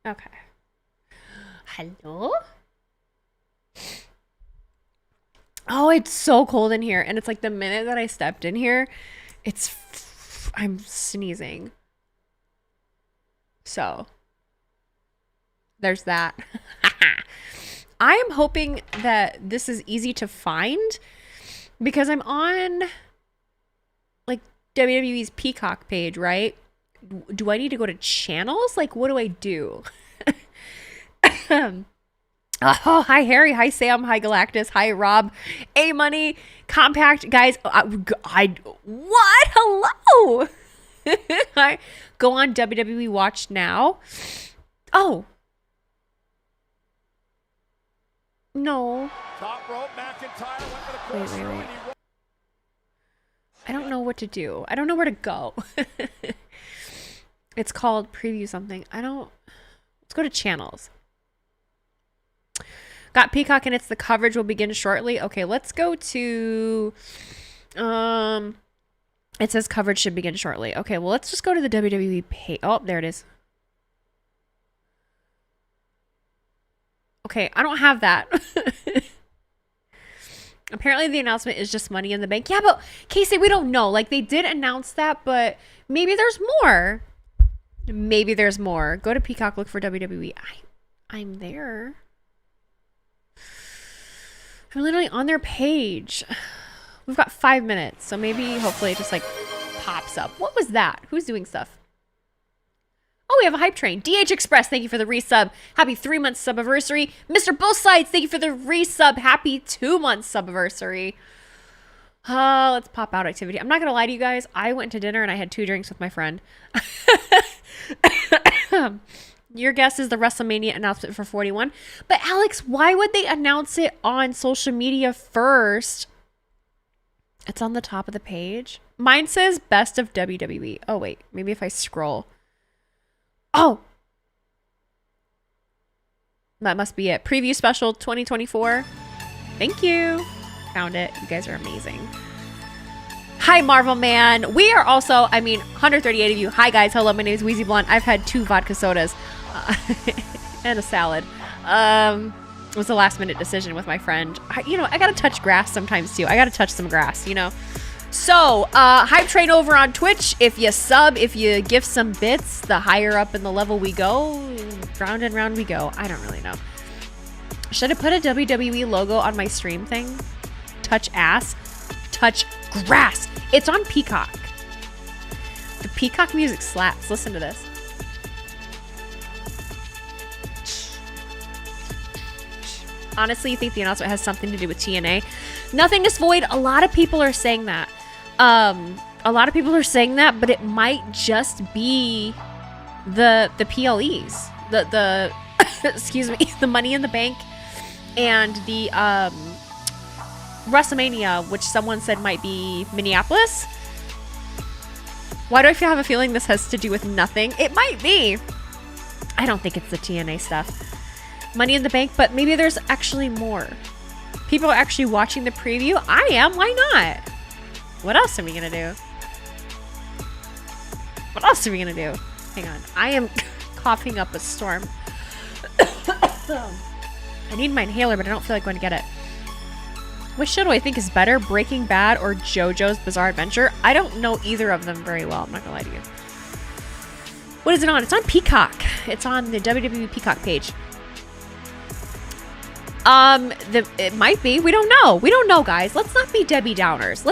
Okay. Hello? Oh, it's so cold in here. And it's like the minute that I stepped in here, I'm sneezing. So, there's that. I am hoping that this is easy to find because I'm on like WWE's Peacock page, right? Do I need to go to channels? Like, what do I do? Oh, hi Harry, hi Sam, hi Galactus, hi Rob, A Money, Compact, guys. What? Hello. I go on WWE Watch now. Oh. No. Wait. I don't know what to do. I don't know where to go. It's called preview something. Let's go to channels. Got Peacock and it's the coverage will begin shortly. Okay, let's go to, it says coverage should begin shortly. Okay, well, let's just go to the WWE page. Oh, there it is. Okay, I don't have that. Apparently the announcement is just Money in the Bank. Yeah, but Casey, we don't know. Like, they did announce that, but maybe there's more. Maybe there's more. Go to Peacock, look for WWE. I'm there. I'm literally on their page. We've got 5 minutes, so maybe, hopefully, it just, like, pops up. What was that? Who's doing stuff? Oh, we have a hype train. DH Express, thank you for the resub. Happy 3-month sub-anniversary. Mr. Both Sides, thank you for the resub. Happy 2-month sub-anniversary. Let's pop out activity. I'm not going to lie to you guys. I went to dinner and I had 2 drinks with my friend. Your guess is the WrestleMania announcement for 41. But Alex, why would they announce it on social media first? It's on the top of the page. Mine says best of WWE. Oh, wait. Maybe if I scroll. Oh. That must be it. Preview special 2024. Thank you. Found it. You guys are amazing. Hi, Marvel Man. We are also, 138 of you. Hi, guys. Hello, my name is Wheezy Blonde. I've had 2 vodka sodas and a salad. It was a last-minute decision with my friend. I got to touch grass sometimes, too. I got to touch some grass, So, Hype Train over on Twitch. If you sub, if you gift some bits, the higher up in the level we go, round and round we go. I don't really know. Should I put a WWE logo on my stream thing? Touch ass, touch grass. It's on Peacock. The Peacock music slaps. Listen to this. Honestly, you think the announcement has something to do with TNA? Nothing is void. A lot of people are saying that. But it might just be the PLEs, the excuse me, the Money in the Bank, and the WrestleMania, which someone said might be Minneapolis. Why do I have a feeling this has to do with nothing? It might be. I don't think it's the TNA stuff. Money in the Bank, but maybe there's actually more. People are actually watching the preview. I am. Why not? What else are we going to do? What else are we going to do? Hang on. I am coughing up a storm. I need my inhaler, but I don't feel like going to get it. Which show do I think is better? Breaking Bad or JoJo's Bizarre Adventure? I don't know either of them very well. I'm not going to lie to you. What is it on? It's on Peacock. It's on the WWE Peacock page. It might be. We don't know. We don't know, guys. Let's not be Debbie Downers.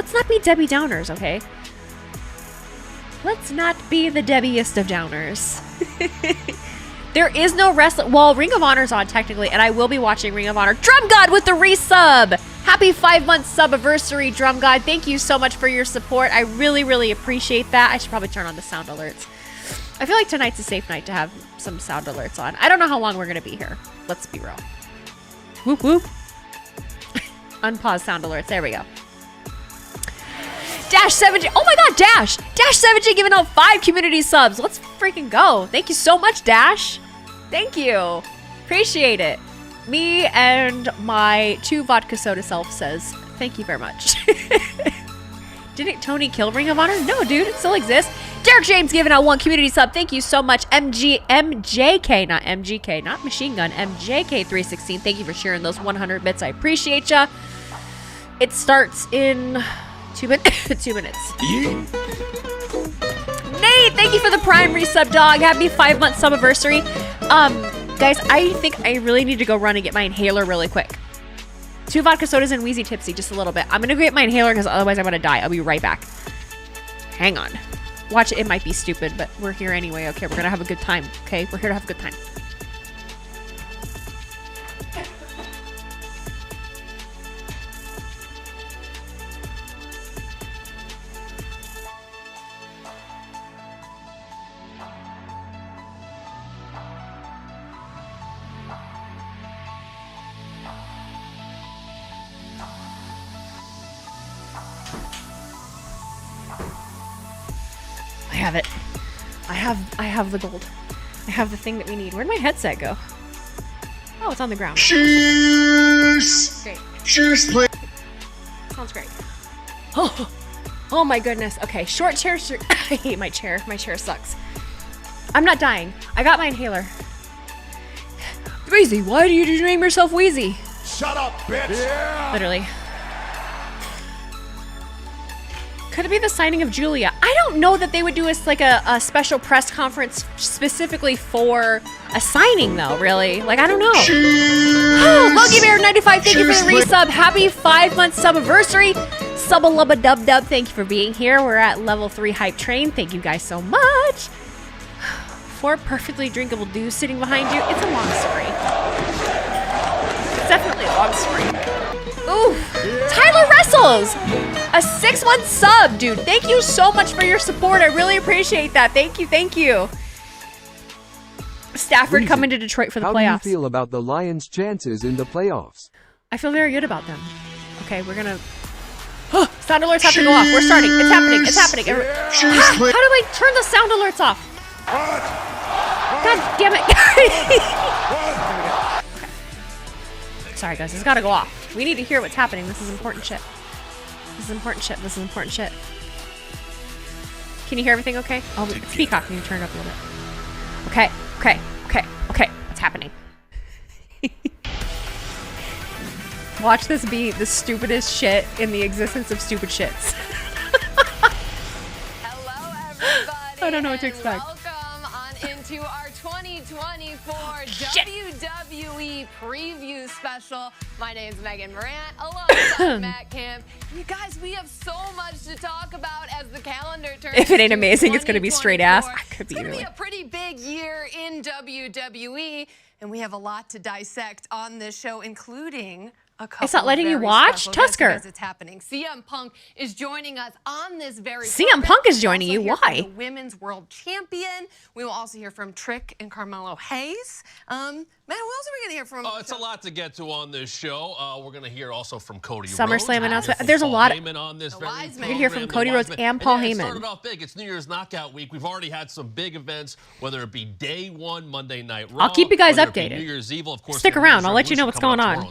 Okay? Let's not be the Debbie-est of Downers. There is no wrestling. Well, Ring of Honor's on technically, and I will be watching Ring of Honor. Drum God with the resub. Happy 5-month sub-anniversary, Drum God. Thank you so much for your support. I really, really appreciate that. I should probably turn on the sound alerts. I feel like tonight's a safe night to have some sound alerts on. I don't know how long we're going to be here. Let's be real. Whoop, whoop. Unpause sound alerts. There we go. Dash 7J. Oh my god, Dash. Dash 7J giving out 5 community subs. Let's freaking go. Thank you so much, Dash. Thank you. Appreciate it. Me and my 2 vodka soda self says, thank you very much. Didn't Tony kill Ring of Honor? No, dude, it still exists. Derek James giving out 1 community sub. Thank you so much. MJK, not MGK, not Machine Gun. MJK316. Thank you for sharing those 100 bits. I appreciate ya. It starts in 2 minutes. 2 minutes. Yeah. Nate, thank you for the Prime resub, dog. Happy 5-month subiversary. Guys, I think I really need to go run and get my inhaler really quick. 2 vodka sodas and Wheezy Tipsy, just a little bit. I'm gonna go get my inhaler because otherwise I'm gonna die. I'll be right back. Hang on. Watch it. It might be stupid, but we're here anyway. Okay, we're gonna have a good time. Okay, we're here to have a good time. I have it. I have the gold. I have the thing that we need. Where'd my headset go? Oh, it's on the ground. Cheers! Great. Cheers, please. Sounds great. Oh my goodness. Okay, short chair. I hate my chair. My chair sucks. I'm not dying. I got my inhaler. Wheezy, why do you name yourself Wheezy? Shut up, bitch! Yeah. Literally. Could it be the signing of Julia? I don't know that they would do a special press conference specifically for a signing though, really. Like, I don't know. Oh, Logie Bear 95, thank you for the resub. Happy 5-month subiversary. Subba lubba dub dub, thank you for being here. We're at level 3 hype train. Thank you guys so much. 4 perfectly drinkable dudes sitting behind you. It's a long story. It's definitely a long story. Ooh, Tyler Wrestles, a 6-month sub, dude. Thank you so much for your support. I really appreciate that. Thank you, thank you. Stafford Wheezy, coming to Detroit for the how playoffs. How do you feel about the Lions' chances in the playoffs? I feel very good about them. Okay, we're gonna... sound alerts have to go off. We're starting. It's happening. It's happening. How do I turn the sound alerts off? God damn it. Sorry, guys. It's gotta go off. We need to hear what's happening. This is important shit. This is important shit. This is important shit. Can you hear everything okay? Oh, it's Peacock. Can you turn it up a little bit? Okay. Okay. Okay. Okay. What's happening? Watch this be the stupidest shit in the existence of stupid shits. Hello, everybody. I don't know what to expect. Welcome on into our 2024 WWE preview special. My name's Megan Morant, alongside Matt Kemp. You guys, we have so much to talk about as the calendar turns. If it ain't amazing, it's gonna be straight ass. I could be It's gonna be a pretty big year in WWE, and we have a lot to dissect on this show, including a couple. It's not letting you watch Tusker. Because it's happening. CM Punk is joining us on this very. CM Punk is joining you. Why? The Women's World Champion. We will also hear from Trick and Carmelo Hayes. Matt, who else are we going to hear from? It's a lot to get to on this show. We're going to hear also from Cody Rhodes. SummerSlam announcement. There's a lot. Heyman on this very You're going to hear from Cody Rhodes and Paul Heyman. It started off big. It's New Year's Knockout Week. We've already had some big events, whether it be Day 1, Monday Night Raw. I'll keep you guys updated. New Year's Eve, of course. Stick around. I'll let you know what's going on.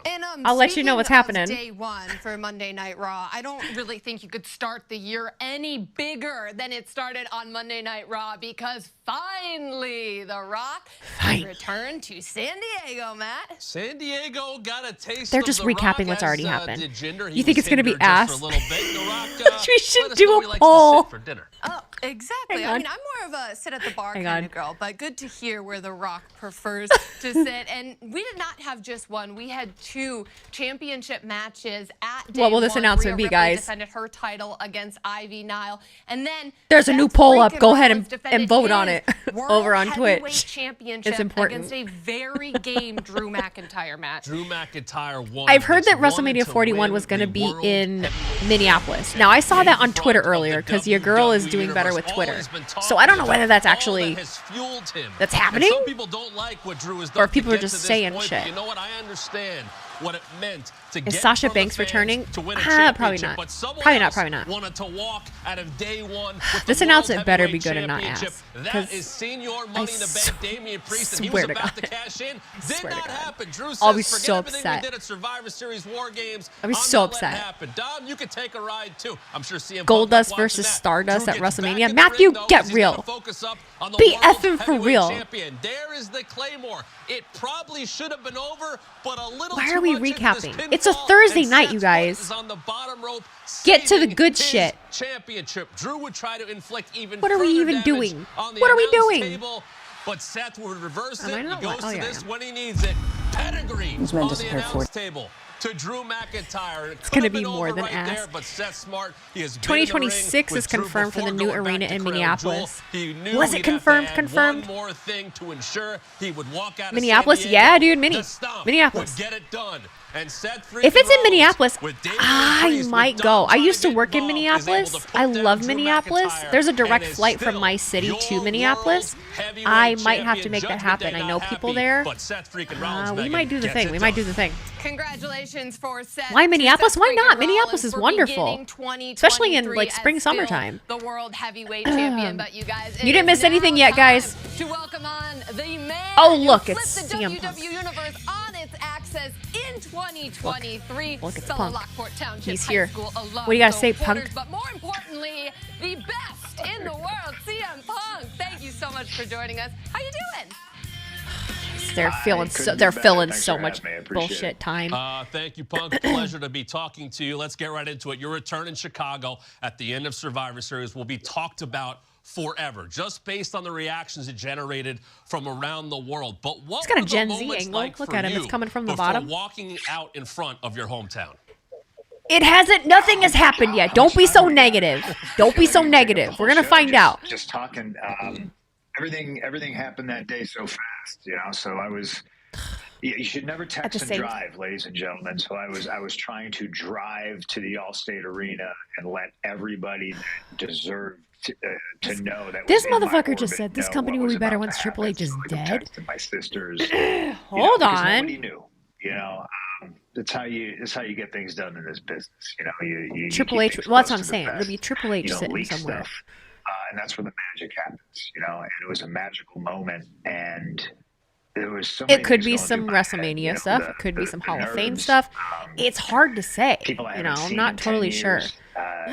And, I'll let you know what's happening. Day 1 for Monday Night Raw. I don't really think you could start the year any bigger than it started on Monday Night Raw, because finally The Rock returned to San Diego, Matt. San Diego got a taste. They're just of the recapping Rock what's already as, happened. You think it's going to be ass? For a little bit. The Rock, we should let us do know a he likes poll. to sit for dinner. Oh, exactly. I mean, I'm more of a sit at the bar kind of girl, but good to hear where The Rock prefers to sit. And we did not have just one. We had 2 championship matches at Day What will this 1. announcement Rhea be, Ripley guys? defended her title against Ivy Nile. And then there's a new poll up. Go ahead and vote on it over on Heavyweight Twitch. Championship It's important. against a very game Drew McIntyre match. Drew McIntyre won. I've heard that WrestleMania 41 was going to be in Minneapolis. Now, I saw that on Twitter earlier because your girl is doing better with Twitter. So I don't know whether that's actually that's happening, some people don't like what Drew has done, or people are just saying shit. You know what? I understand. what it meant to get Sasha from the Banks fans returning? to win a Probably championship. not. But someone Probably not, else probably not. wanted to walk out of day one with This the announcement World better be Heavyweight good and not Championship. ass, That 'cause is Senior Money in the Bank Damian Priest, and he swear was to about God. to cash in. Did swear to not God. happen. Drew says, I'll be forget so everything upset. we did at Survivor Series War Games. I'll be I'm so not letting upset. it happen. Dom, you could take a ride too. I'm sure CM Goldust Punk watching versus that. Stardust Drew at gets back WrestleMania. in the Matthew, ring, though, get as he's real. gonna focus up on the Be World effing for Heavyweight real. Champion. There is the Claymore. It probably should have been over, but a little Why too are we much into this recapping? It's a pinfall, Thursday and night, Seth's you foot guys. is on the bottom rope, Get to the saving good his shit. championship. Drew would try to inflict even What are we further even damage doing? on the What are we announce doing? table, but Seth would reverse Am I it. He not goes li- oh, to yeah, this yeah. when he needs it. Pedigree He's meant on to the prepare for announce it. table to Drew McIntyre. It's gonna be more than right ass. there, but Seth Smart, he has 2026 is confirmed for the new arena in Minneapolis. Was it confirmed? Confirmed? One more thing to ensure he would walk out of Minneapolis? San Diego. Yeah, dude, The stomp Minneapolis. would get it done. And Seth If it's in Rhodes Minneapolis, with Damian I Priest, with might Dom go. I trying used to get work in involved, is Minneapolis. able to put I down love Drew Minneapolis. McIntyre, There's a and direct is flight from still my city your to Minneapolis. World Heavyweight I might have to Champion. make that Judgment happen. Day I know not people happy, there. But Seth freaking Rollins, We Megan, might do the gets thing. it We might done. do the thing. Congratulations for Seth. Why Minneapolis? Seth Why not? freaking Minneapolis is Rollins for wonderful. beginning 2023 Especially in, like, spring, as still summertime. The World Heavyweight Champion, but you guys, You didn't miss anything yet, guys. To welcome on the man Oh, look, who it's flipped the CM Punk. WWE Universe on its axis in 2023. Look, it's fellow Punk. Lockport Township He's High here. School alum, What do you gotta Go say, Porters, Punk? But more importantly, the best in the world, CM Punk. Thank you so much for joining us. How you doing? They're feeling so. They're filling so much bullshit time. Thank you, Punk. Pleasure to be talking to you. Let's get right into it. Your return in Chicago at the end of Survivor Series will be talked about forever, just based on the reactions it generated from around the world. But what It's got a were the Gen Z moments angle. like Look for at him. you It's coming from the before bottom. walking out in front of your hometown? It hasn't. Nothing has happened yet. Don't be so negative. Don't be so negative. We're gonna find out. Just talking. Everything happened that day so fast, you know. So I was. You should never text and same drive, ladies and gentlemen. So I was trying to drive to the Allstate Arena and let everybody that deserved to know that This was in my motherfucker just orbit said this know company what will was be better about once to Triple happen. H is So I dead. texted my sisters. Hold because on. nobody knew. You know, that's how you get things done in this business. You know, you Triple keep H. things Well, that's close what I'm to the saying. vest. It'll be Triple H You don't sitting leak somewhere. stuff. And that's where the magic happens, you know. And it was a magical moment, and there was so many It could things be going some through my head, WrestleMania you know, stuff. the- It could be the- some the Hall of Fame nerves, stuff. It's hard to say. people I You know, haven't I'm seen not in 10 totally sure. years.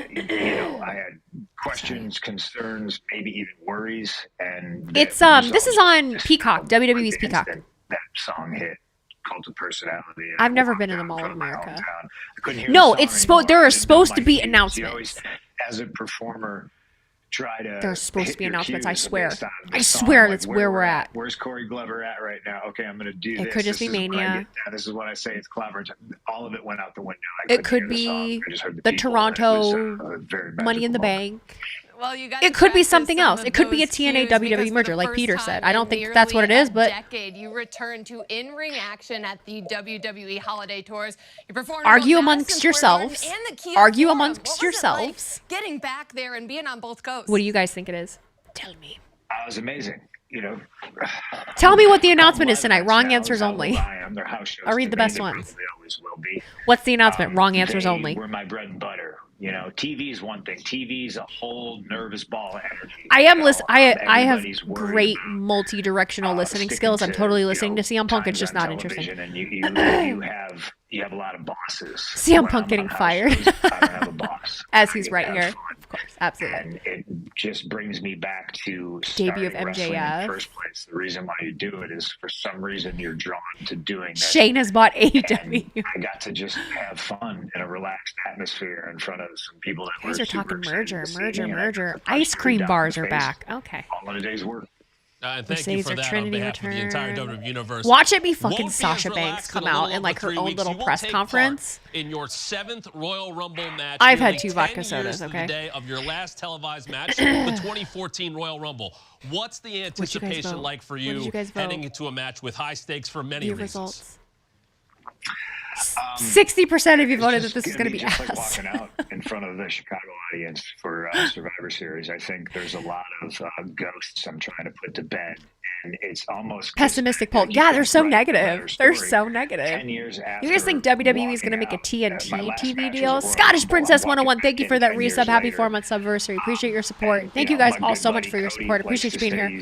You know, I had questions, concerns, maybe even worries, and It's that this is resolved on just Peacock, from WWE's the Peacock. instant that song hit. Cult of Personality. and I've I never walked been in the out Mall front of my America. hometown. I couldn't hear No, the song it's anymore. there I are didn't know supposed my to be cues. announcements. You always, as a performer, try to. There's supposed to hit be your announcements, I cues swear. based on the I song, swear like that's where we're at. Where's Corey Glover at right now? Okay, I'm going to do It this. could just This be is what I Mania. get. Yeah, this is what I say. It's clever. All of it went out the window. I It couldn't could hear the song. be I just heard the people, and it Toronto was a very Money in the magical moment. Bank. Well, you guys It could be practiced something some else. of It could be a those TNA cues WWE because for merger, the like first Peter time said. I don't in think that's what it nearly is, but a decade, you returned to in-ring action at the WWE Holiday Tours. You performed Argue both amongst Madison Square Garden yourselves. and the Kia Argue Forum. amongst What was it yourselves. like getting back there and being on both coasts. what do you guys think it is? Tell me. It was amazing. You know. Tell me what the announcement is Live tonight. events Wrong now answers is how only. I am. They're house shows I'll read to the me. best They ones. probably always will be. What's the announcement? Wrong answers They only. were my bread and butter. You know, TV is one thing. TV is a whole nervous ball of energy. I am You know, listen. I have everybody's worried great about, multi-directional listening sticking skills. I'm totally you listening know, to CM Punk. It's times just on not interesting. television, And you have a lot of bosses. CM When Punk I'm getting on house fired. shows, I don't have a boss. As I he's get right to here. have fun. Of course, absolutely. And it just brings me back to Debut of starting wrestling in MJF. the first place. The reason why you do it is for some reason you're drawn to doing that. Shane has bought And AEW. I got to just have fun in a relaxed atmosphere in front of some people that You guys were are talking super excited to see me, and I merger. got to punch Ice them cream down bars in the are face back. Okay. all in a day's work. And thank you Mercedes for or that Trinity on behalf of the entire return. WWE Universe. Watch it be fucking Won't be Sasha as Banks relaxed come in a little out in over like her 3 own weeks. little You will press take conference. part in your 7th Royal Rumble match. I've had nearly 2 10 vodka years sodas, to okay? the day of your last televised match, the 2014 Royal Rumble. What's the What'd you guys anticipation vote? like for What did you you guys vote? heading into a match with high stakes for many Your reasons? results. 60% of you voted that It's this is going to be just like ass. walking out in front of the Chicago audience for Survivor Series. I think there's a lot of ghosts I'm trying to put to bed. And it's almost pessimistic poll. Yeah, they're so negative. They're so negative. 10 years after You guys think WWE is going to make a TNT TV deal? Scottish Princess 101, thank you for that resub. Happy 4-month subversary. Appreciate your support. Thank you guys all so much for your support. Appreciate you being here.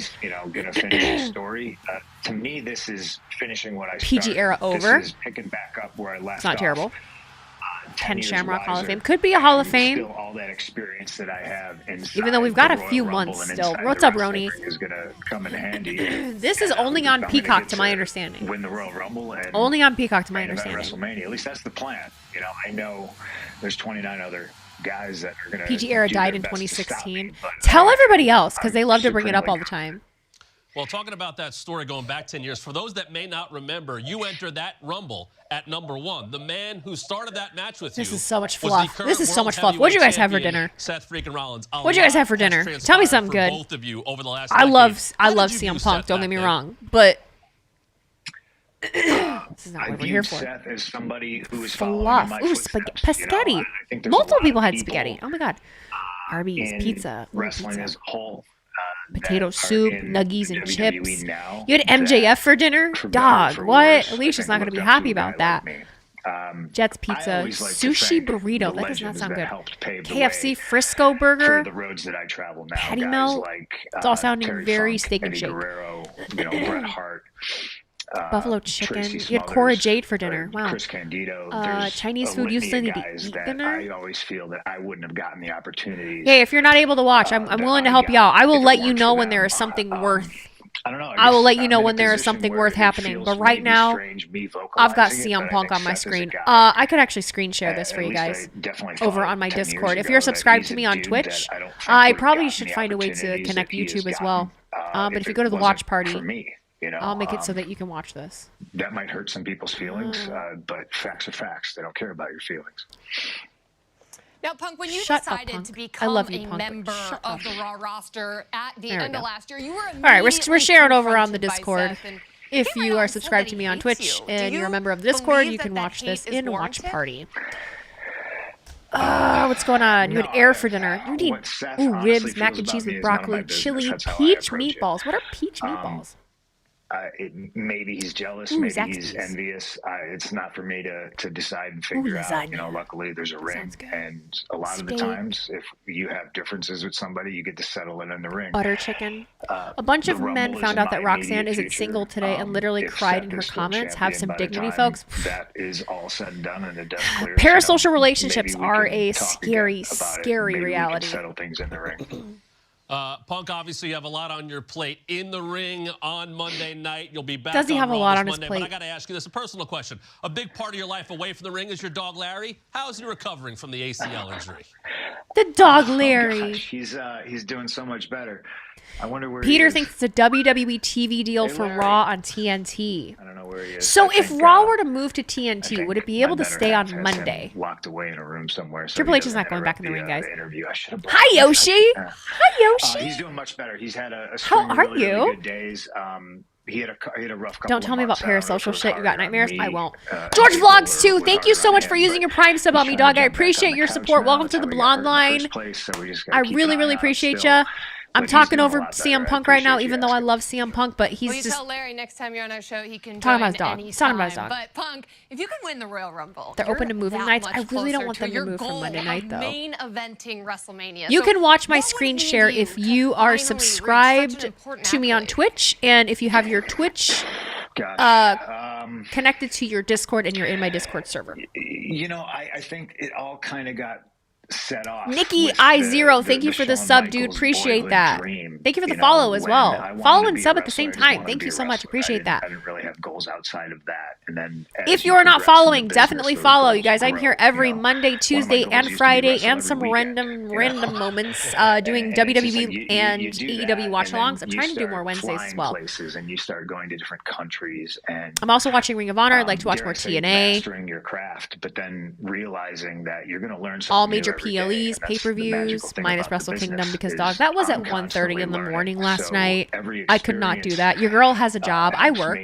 Going to finish the story. To me, this is finishing what I started. PG era over. This is picking back up where I left It's not off. terrible. 10 Shamrock Hall of wiser, Fame. Could be a Hall of and Fame. Still all that experience that I have inside Even though we've got the a Royal few Rumble months and still. inside What's the up, wrestling Roni? Is going to come in handy. This is only on I'm gonna Peacock, get to my understanding. Win the Royal Rumble and Only on Peacock, to my main event understanding. WrestleMania. At least that's the plan. I know there's 29 other guys that are going to. PG era died in 2016. Tell everybody else, because they love to bring it up all the time. Well, talking about that story going back 10 years, for those that may not remember, you entered that Rumble at #1. The man who started that match with you. This is so much was the fluff. current This is so World much fluff. What'd you guys have for Heavyweight dinner? Seth freaking Rollins. What'd you guys have for dinner? Tell me something good. Both of you over the last I love decade. How did you CM view Punk, Seth don't get me back then? wrong, but this is not I what we're view here for. Seth as somebody who is Fluff. following in my Ooh, footsteps. spaghetti. I think there's a Multiple lot people of had people spaghetti. Oh my god. Arby's in pizza. Ooh, wrestling pizza. as a whole. Potato that are soup, in nuggies, and WWE chips. now You had MJF for dinner? for better or Dog, for what? worse, Alicia's I not going to be looked up happy a guy about that. like me. Jets I Pizza, always like to sushi thank burrito. the That does not legends sound that good. helped pave the KFC way Frisco for Burger. the roads that I travel now. Patty Guys melt. like, It's all sounding Terry very Funk, Steak and Eddie Shake. Guerrero, Bret Hart. Buffalo chicken. Tracy You had Cora Smothers, Jade for dinner. Wow. Chris Candido. There's Chinese a food you litany still of need to guys eat that dinner? I always feel that I wouldn't have gotten the opportunities. Hey, if you're not able to watch, I'm willing to help you out. I will let you know when there is something worth. I don't know. I will guess let you I'm know in a when there is position something where worth it happening. feels But right maybe now, strange me I've got vocalizing it, CM but I Punk think on my Seth is a screen. guy, I could actually screen share this at for you least I guys definitely over thought on my 10 years Discord. If ago you're that subscribed he's to a me on dude Twitch, that I don't think I would've probably gotten should the find a way to opportunities connect that he has YouTube as well. gotten, But if you it go to the wasn't watch party, for me, I'll make it so that you can watch this. that might hurt some people's feelings, but facts are facts. They don't care about your feelings. Now, Punk, when you Shut up, decided Punk. to I become love you, a Punk, but member shut of up. the Raw roster at the There we end of go. last year, you were All right, we're immediately sharing over on the confronted by Discord. Seth, and If came right you out are and said subscribed that to he me on hates Twitch you. and Do you're a member of the Discord, believe you can that watch hate this is in Watch warranted? Party. What's going on? You had No, air for dinner. You need what Seth ooh, honestly ribs, mac feels and about cheese me with is none of my broccoli, business. chili, That's how I peach approach it. meatballs. What are peach meatballs? Maybe he's jealous. Ooh, Maybe Zaxby's. he's envious. It's not for me to decide and figure out. lasagna. Luckily there's a ring, Sounds good. and a lot of the Steak. times, if you have differences with somebody, you get to settle it in the ring. Butter chicken. A bunch the of men Rumble is found in out that my Roxanne immediate isn't future. single today and literally If cried Seth in her is still comments. Have champion some by the dignity, time folks. That is all said and done, and the dust clears. Parasocial relationships maybe we are can a talk scary, again about it. scary Maybe we can reality. settle things in the ring. Punk, obviously, you have a lot on your plate in the ring on Monday night. You'll be back Does he on have a Raw lot this on his Monday, plate? But I got to ask you this, a personal question. A big part of your life away from the ring is your dog, Larry. How is he recovering from the ACL injury? The dog Oh, Larry. gosh, he's doing so much better. I wonder where Peter he is. thinks it's a WWE TV deal Hey, for Larry. Raw on TNT. I don't know where he is. So I if think, Raw were to move to I TNT, think would it be my able to better stay half on has him Monday? Locked away in a room somewhere. So Triple he H is doesn't not going back in the interrupt ring, guys. the interview. I should have Hi, Yoshi. Yeah. Hi, Yoshi. He's doing much better. He's had a How string of are really, you? really good days. He had a rough couple Don't tell of me about months out. It parasocial was shit. You hard got on nightmares? me, I won't. and George people Vlogs too. were Thank you hard so on much him, for using but your Prime sub on he's me, trying dog. to I jump back appreciate on your the couch support. now. Welcome That's to how the we got Blonde in the Line. first place, so we just gotta I keep really, an eye really on him appreciate still. you. I'm But he's talking doing a over lot better. CM I Punk right now, appreciate you even though I asking. love CM Punk, but he's Will you just tell Larry next time you're on our show he can Talking join about his dog. He's talking about his anytime. dog. But Punk, if you can win the Royal Rumble, They're you're open to moving that nights. much I really don't closer want them to your move from goal Monday of night, though. main eventing WrestleMania. You So can watch my what would screen it mean share to you if to you are finally reach such an subscribed important to me on accolade? Twitch, and if you have your Twitch Gosh. connected to your Discord and you're in my Discord server. I think it all kind of got set off. Nikki with I0, the thank you for the Shawn sub, dude. Michaels Appreciate boyhood that. dream. Thank you for the You know, follow as when well. I wanted Follow to and be a sub at the same wrestler, I just time. wanted Thank to you be a so much. wrestler. Appreciate that. I didn't really have goals outside of that. And then If you you're not progress in the following, business, definitely those follow, goals you guys. I'm grow, here every you know. Monday, One of my Tuesday, goals and used to be Friday, wrestle and every some weekend, random moments doing And it's just WWE like and you do AEW that, and watch-alongs. then I'm you trying to do start more Wednesdays as flying well. places, and you start going to different countries, and I'm also watching Ring of Honor. I'd like to watch dare more I say, TNA. mastering your craft, but then realizing that you're going to learn something All new major every day, PLEs, and that's the pay-per-views, magical thing minus about Wrestle the Kingdom, business because is dog, that was at I'm 1:30 constantly in the learning. morning last So night. every I could not do experience, that. Your girl has a job. I helps work.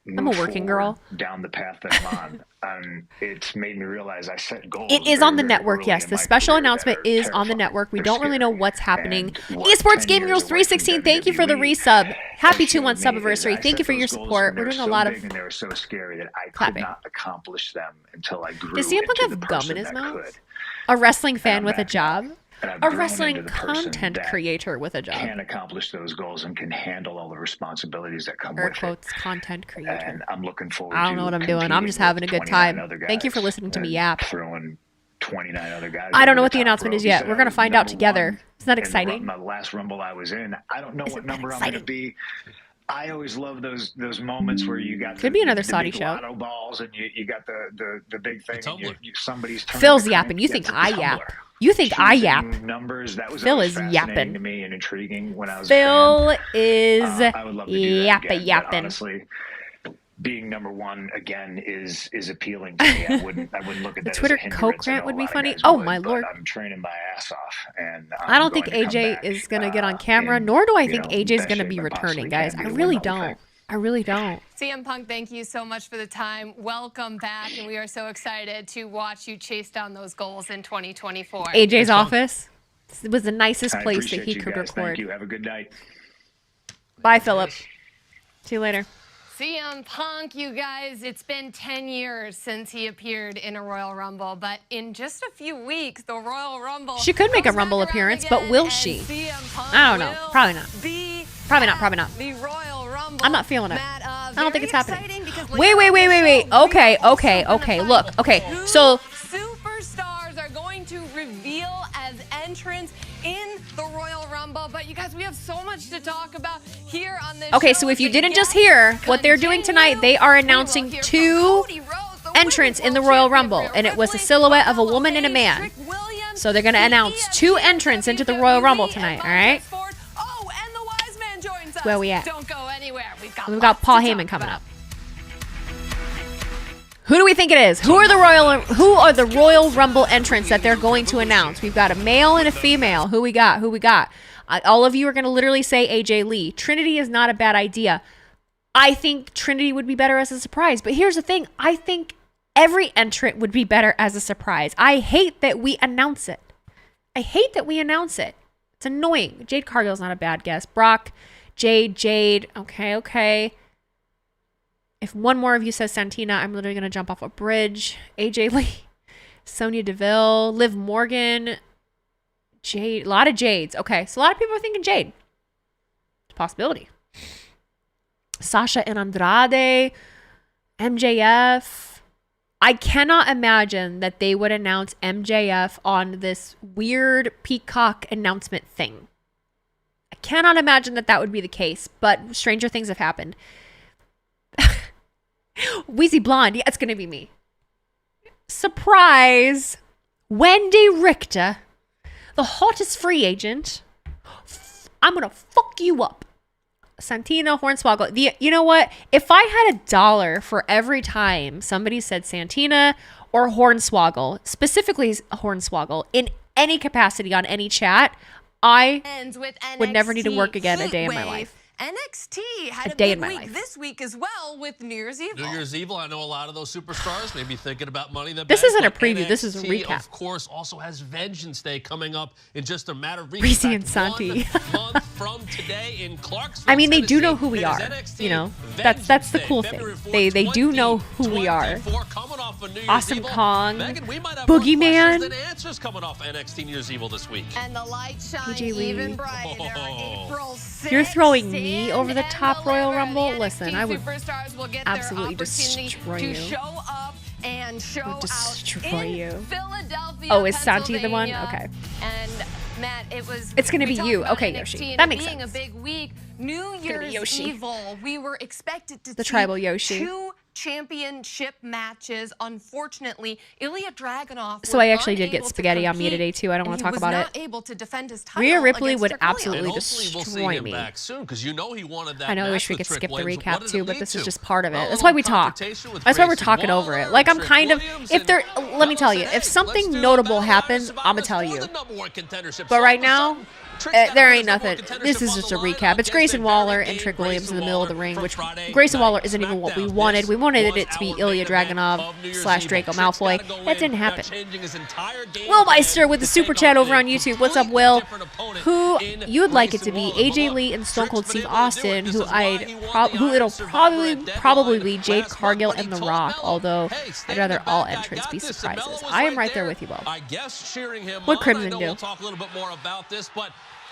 me I'm a working girl. Down the path that I'm on. It's made me realize I set goals. It is on the network, yes. The special announcement is on the network. We don't really know what's happening. Esports Gaming Rules 316, thank you for the resub. Happy 2-month anniversary. Thank you for your support. We're doing a lot of and they were so scary that I clapping. could not accomplish them until I grew. Does CM Punk have gum in his mouth? A wrestling fan with a job? A wrestling content creator with a job. Can accomplish those goals and can handle all the responsibilities that come Air with quotes, it. content creator. And I'm looking forward. I don't know what I'm doing. I'm just having a good time. Thank you for listening to me yap. Throwing 29 other guys. I don't know what the announcement is yet. We're gonna find out together. Isn't that exciting? The last Rumble I was in, I don't know what number I'm gonna be. I always love those moments where you got could be another Saudi show. Lotto balls and you got the big thing. And somebody's Phil's yapping. You think I yap? You think I yap? Numbers. That was Phil is fascinating yapping to me and intriguing when I was. Phil is I would love to do that again, yapping. Honestly, being number one again is appealing to me. I wouldn't look at The that Twitter as a Coke hindrance. I rant know would a be lot of funny. guys Oh would, my but lord! I'm training my ass off, and I don't think going to come AJ back, is gonna get on camera, in, nor do I think you know, AJ's best gonna shape be I returning, possibly guys. can I to really win the whole don't. thing. I really don't. CM Punk, thank you so much for the time. Welcome back, and we are so excited to watch you chase down those goals in 2024. AJ's office. It was the nicest I place that appreciate he you could guys. record. Thank you. Have a good night. Bye, Philip. See you later. CM Punk, you guys, it's been 10 years since he appeared in a Royal Rumble, but in just a few weeks, the Royal Rumble. She could make a Rumble appearance, but will she? I don't know. Probably not. Probably not. Probably not. The Royal Rumble. I'm not feeling it. I don't think it's happening. Wait. Okay. Look. Okay. So Superstars are going to reveal as entrants in the Royal Rumble, but you guys, we have so much to talk about here on this okay, show. so if you didn't just hear what they're doing tonight, they are announcing two entrants in the Royal Rumble, and it was a silhouette of a woman and a man. So they're going to announce two entrants into the Royal Rumble tonight, all right? Oh, and the Wise Man joins us. Where we at? Don't go anywhere. We've got Paul Heyman coming up. Who do we think it is? Who are the Royal Rumble entrants that they're going to announce? We've got a male and a female. Who we got? All of you are going to literally say AJ Lee. Trinity is not a bad idea. I think Trinity would be better as a surprise. But here's the thing. I think every entrant would be better as a surprise. I hate that we announce it. It's annoying. Jade Cargill's not a bad guess. Brock, Jade. Okay. If one more of you says Santina, I'm literally going to jump off a bridge. AJ Lee, Sonya Deville, Liv Morgan, Jade. A lot of Jades. Okay, so a lot of people are thinking Jade. It's a possibility. Sasha and Andrade, MJF. I cannot imagine that they would announce MJF on this weird Peacock announcement thing. I cannot imagine that would be the case, but stranger things have happened. Wheezy Blonde, yeah, it's gonna be me. Surprise! Wendy Richter, the hottest free agent. I'm gonna fuck you up. Santina, Hornswoggle. You know what? If I had $1 for every time somebody said Santina or Hornswoggle, specifically Hornswoggle, in any capacity on any chat, I would never need to work again a day in my life. NXT had a day big in my week life. this week as well with New Year's Evil. New Year's Evil, I know a lot of those superstars may be thinking about Money in the Bank. This isn't a but preview, this is a NXT, recap. Of course, also has Vengeance Day coming up in just a matter of weeks. Reese In and fact, Santi. 1 month from today in Clarksville, I mean, they do Tennessee, know who we it is are. NXT You know, Vengeance that's the Day, cool February thing. 4th, They do know who we are. 2024, coming off of New Year's Awesome Evil. Kong, Megan, we might have more Boogeyman. questions than answers coming off NXT New Year's Evil this week. And the light shine AJ Lee. even brighter. Oh. April 6th. You're throwing me over the and top Royal Belair, Rumble? the Listen, NXT I would superstars will get absolutely their opportunity destroy to you. show up and show Would destroy out in you. Philadelphia, Oh, is Santi the one? Pennsylvania. Okay. And Matt, it's gonna we be talked you. about Okay, NXT Yoshi. and That it makes being sense. a big week. New gonna be Year's Yoshi. Evil. We were expected to The see tribal Yoshi. 2 championship matches. Unfortunately, Ilya Dragunov. So was I actually did get unable to spaghetti on me compete, today too. I don't and want to he talk was about not it. able to defend his title Rhea Ripley against would Triple H. absolutely And hopefully we'll see destroy him me. back soon because you know he wanted that I know. I match wish we with could Trick skip the Williams. What recap did too, it but lead this is to? just part of it. A That's why we little talk. confrontation with That's why we're Grayson talking over it. Waller, Like I'm Trick kind of. Williams, If there, and let me tell you, Hey, if something let's do a notable Battle happens, Royal I'm gonna tell Survivor you. for the #1 contendership. But right Something, now, something. There ain't nothing. This is just a recap. It's Grayson Waller and Trick Williams in the middle of the ring, which Grayson Waller isn't even what we wanted. We wanted it to be Ilya Dragunov / Draco Malfoy. That didn't happen. Will Meister with the super chat over on YouTube. What's up, Will? Who you would like it to be? AJ Lee and Stone Cold Steve Austin. Who it'll probably be Jade Cargill and The Rock. Although I'd rather all entrants be surprises. I am right there with you, Will. What Crimson do?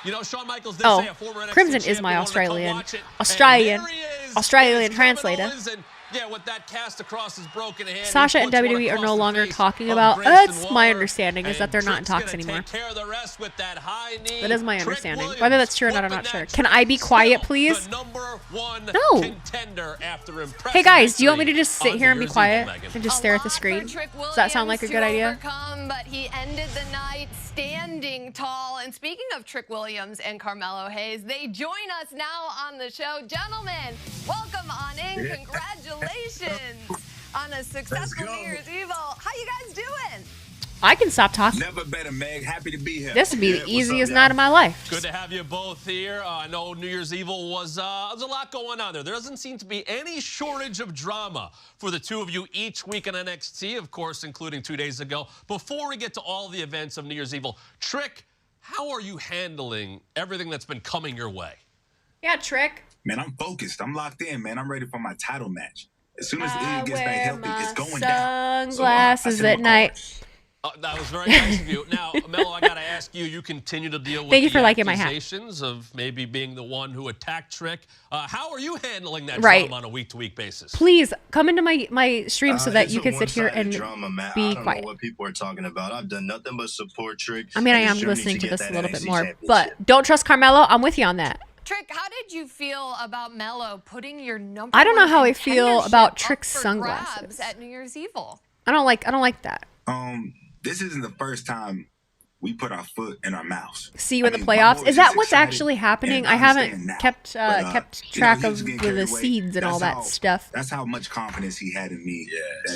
You know, Shawn Michaels did say a former NXT Crimson is my Australian translator. Yeah, with that cast across his broken hand, Sasha and WWE are no longer talking about. That's my understanding is that they're not in talks anymore. That is my understanding. Whether that's true or not, I'm not sure. Can I be quiet, please? No. Hey guys, do you want me to just sit here and be quiet and just stare at the screen? Does that sound like a good idea? But he ended the night standing tall. And speaking of Trick Williams and Carmelo Hayes, they join us now on the show. Gentlemen, welcome on in. Congratulations on a successful New Year's Eve. How you guys doing? I can stop talking. Never better, Meg. Happy to be here. This would be the easiest night of my life. Good to have you both here. I know New Year's Eve was there's a lot going on there. There doesn't seem to be any shortage of drama for the two of you each week in NXT, of course, including 2 days ago. Before we get to all the events of New Year's Eve, Trick, how are you handling everything that's been coming your way? Yeah, Trick. Man, I'm focused. I'm locked in, man. I'm ready for my title match. As soon as Ilya gets back healthy, it's going down. Sunglasses at night. That was very nice of you. Now, Melo, I got to ask you, you continue to deal with Thank you for liking my hat. accusations of maybe being the one who attacked Trick. How are you handling that drama on a week-to-week basis? Please, come into my stream so that you can sit here and be quiet. I don't know what people are talking about. I've done nothing but support Trick. I mean, I am listening to this a little bit more, but don't trust Carmelo. I'm with you on that. Trick, how did you feel about Melo putting your number I don't know how I contendership feel about up Trick's for sunglasses grabs at New Year's Eve? I don't like that. This isn't the first time we put our foot in our mouths. See you in the playoffs. Is that what's actually happening? I haven't kept track of the seeds and all that stuff. That's how much confidence he had in me.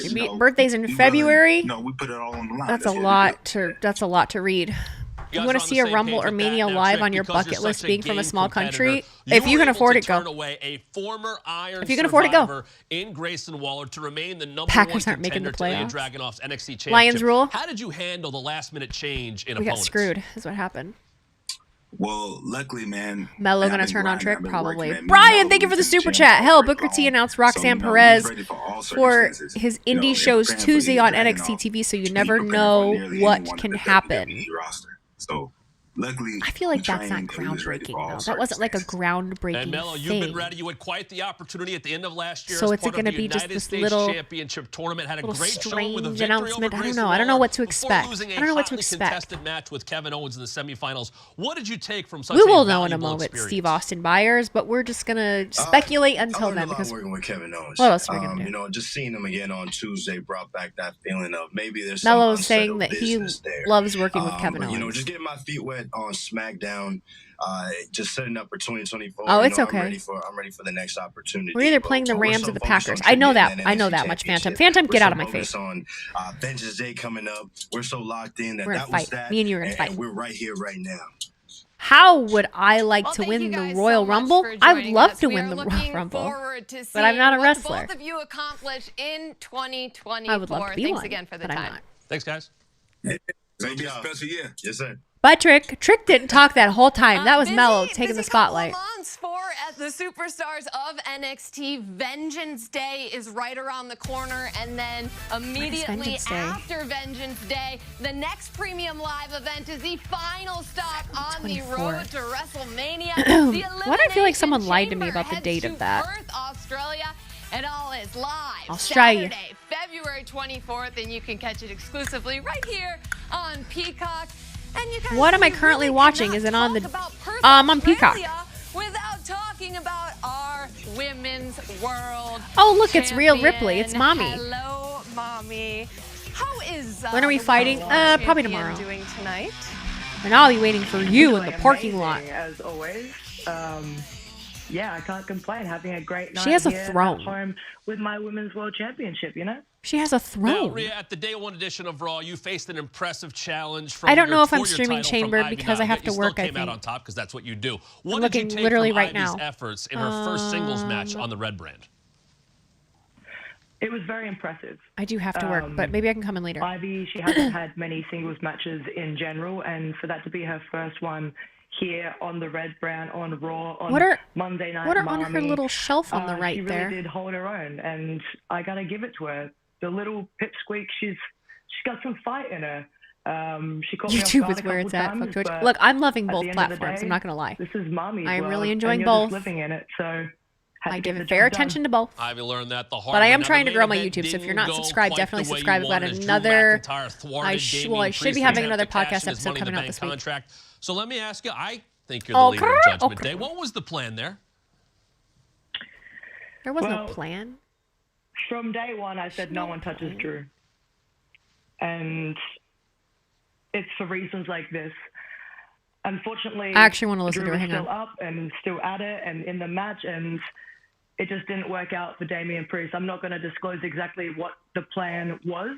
Your birthday's in February. No, we put it all on the line. That's a lot to read. You want to see a Rumble or Mania live on your bucket list being from a small country? If you can afford it, go. If you can afford it, go. In Grayson Waller to remain the number Packers one aren't making the contender playoffs. to Dragunov's NXT championship. Lions rule. How did you handle the last-minute change in We opponents? got screwed, is what happened. Well, luckily, man. Melo gonna turn on Trick, probably. Brian, thank you for the super chat. Hell, Booker T announced Roxanne Perez for his indie shows Tuesday on NXT TV, so you never know what can happen. So, luckily, I feel like that's not groundbreaking, though. That wasn't like a groundbreaking And Melo, thing. you've been ready. You had quite the opportunity at the end of last year. So as it's part going to of the be just United this States little championship tournament. Had a great strange show with a victory announcement. over I don't Grayson know. I don't know Waller what to before expect. losing I don't know what to hotly expect. contested match with Kevin Owens in the semifinals. What did you take from such We a will know in a valuable moment, experience? Steve Austin Byers, but we're just going to speculate until then. Because working with Kevin Owens. What else are we going to do? You know, just seeing him again on Tuesday brought back that feeling of maybe there's Melo's some saying that he loves working with Kevin Owens. You know, just getting my feet wet on SmackDown, just setting up for 2024. Oh, it's okay. I'm ready for the next opportunity. We're either playing the Rams or the Packers. I know that. I know that much, Phantom. Phantom, get out of my face. On Vengeance Day coming up. We're so locked in that We're gonna that was fight. that. Me and you are gonna fight. And we're right here, right now. How would I like Well, to thank win you the guys Royal so much Rumble? for I would joining love us. to We win are the looking Royal Rumble, forward to but I'm not a seeing what wrestler. both of you accomplish in 2024. I would love to be Thanks one, again for the but I'm time. not. Thanks, guys. It's going to be a special year. Yes, sir. Bye, Trick. Trick didn't talk that whole time. That was Melo taking the busy spotlight. Couple months for at the superstars of NXT. Vengeance Day is right around the corner, and then immediately Vengeance Day? after Vengeance Day, the next premium live event is the final stop on the 24th. road to WrestleMania. Why do I feel like someone lied to me about the date of that? Perth, Australia. It all is live Australia. Saturday, February 24th, and you can catch it exclusively right here on Peacock. And you guys, What am I we currently really watching? cannot Is it on talk the- about Perth, on Peacock. Australia without talking about our women's world. Oh, look, it's Rhea champion. Ripley. It's Mommy. Hello, Mommy. How is When are we the fighting? World Probably Champion tomorrow. doing tonight? And I'll be waiting for you in the parking lot. Amazing, as always. Yeah, I can't complain. Having a great night She has a here throne. at home with my Women's World Championship, you know? She has a Now, throne. Rhea, at the Day 1 edition of Raw, you faced an impressive challenge from I don't know if for I'm your streaming title from Chamber Ivy because I Nile, have yet to work, You I still came out think. on top because that's what you do. I'm What did you looking take literally from right Ivy's now. efforts in her first singles match on the Red brand? It was very impressive. I do have to work, but maybe I can come in later. Ivy, she hasn't had many singles matches in general, and for that to be her first one here on the Red Brand, on Raw, on Monday Night What are on her Mommy, little shelf on the right she really there? did hold her own, and I gotta give it to her. The little pipsqueak, she's got some fight in her. She caught me off YouTube guard is a where couple it's at. times, Fuck Twitch. but Look, I'm loving at both the end of the platforms. day, I'm not gonna lie. This is mommy's I'm world, really and enjoying you're both. just living in it, so I give it fair attention to both. Ivy learned that the hard But I way. am Now, trying the to grow main my event YouTube, so if you're didn't not go subscribed, quite definitely the way you subscribe. We've got wanted as Drew another. McIntyre thwarted Well, I should be Damien having Priest another attempt to cash podcast in his episode Money in coming the out Bank this week. contract. So let me ask you, I think you're the leader of Judgment okay. Day. What was the plan there? There was no Well, plan. From day one, I said no one touches Drew. And it's for reasons like this. Unfortunately, I actually want to listen Drew to her. was Hang still on. up and still at it and in the match, and it just didn't work out for Damien Priest. I'm not going to disclose exactly what the plan was,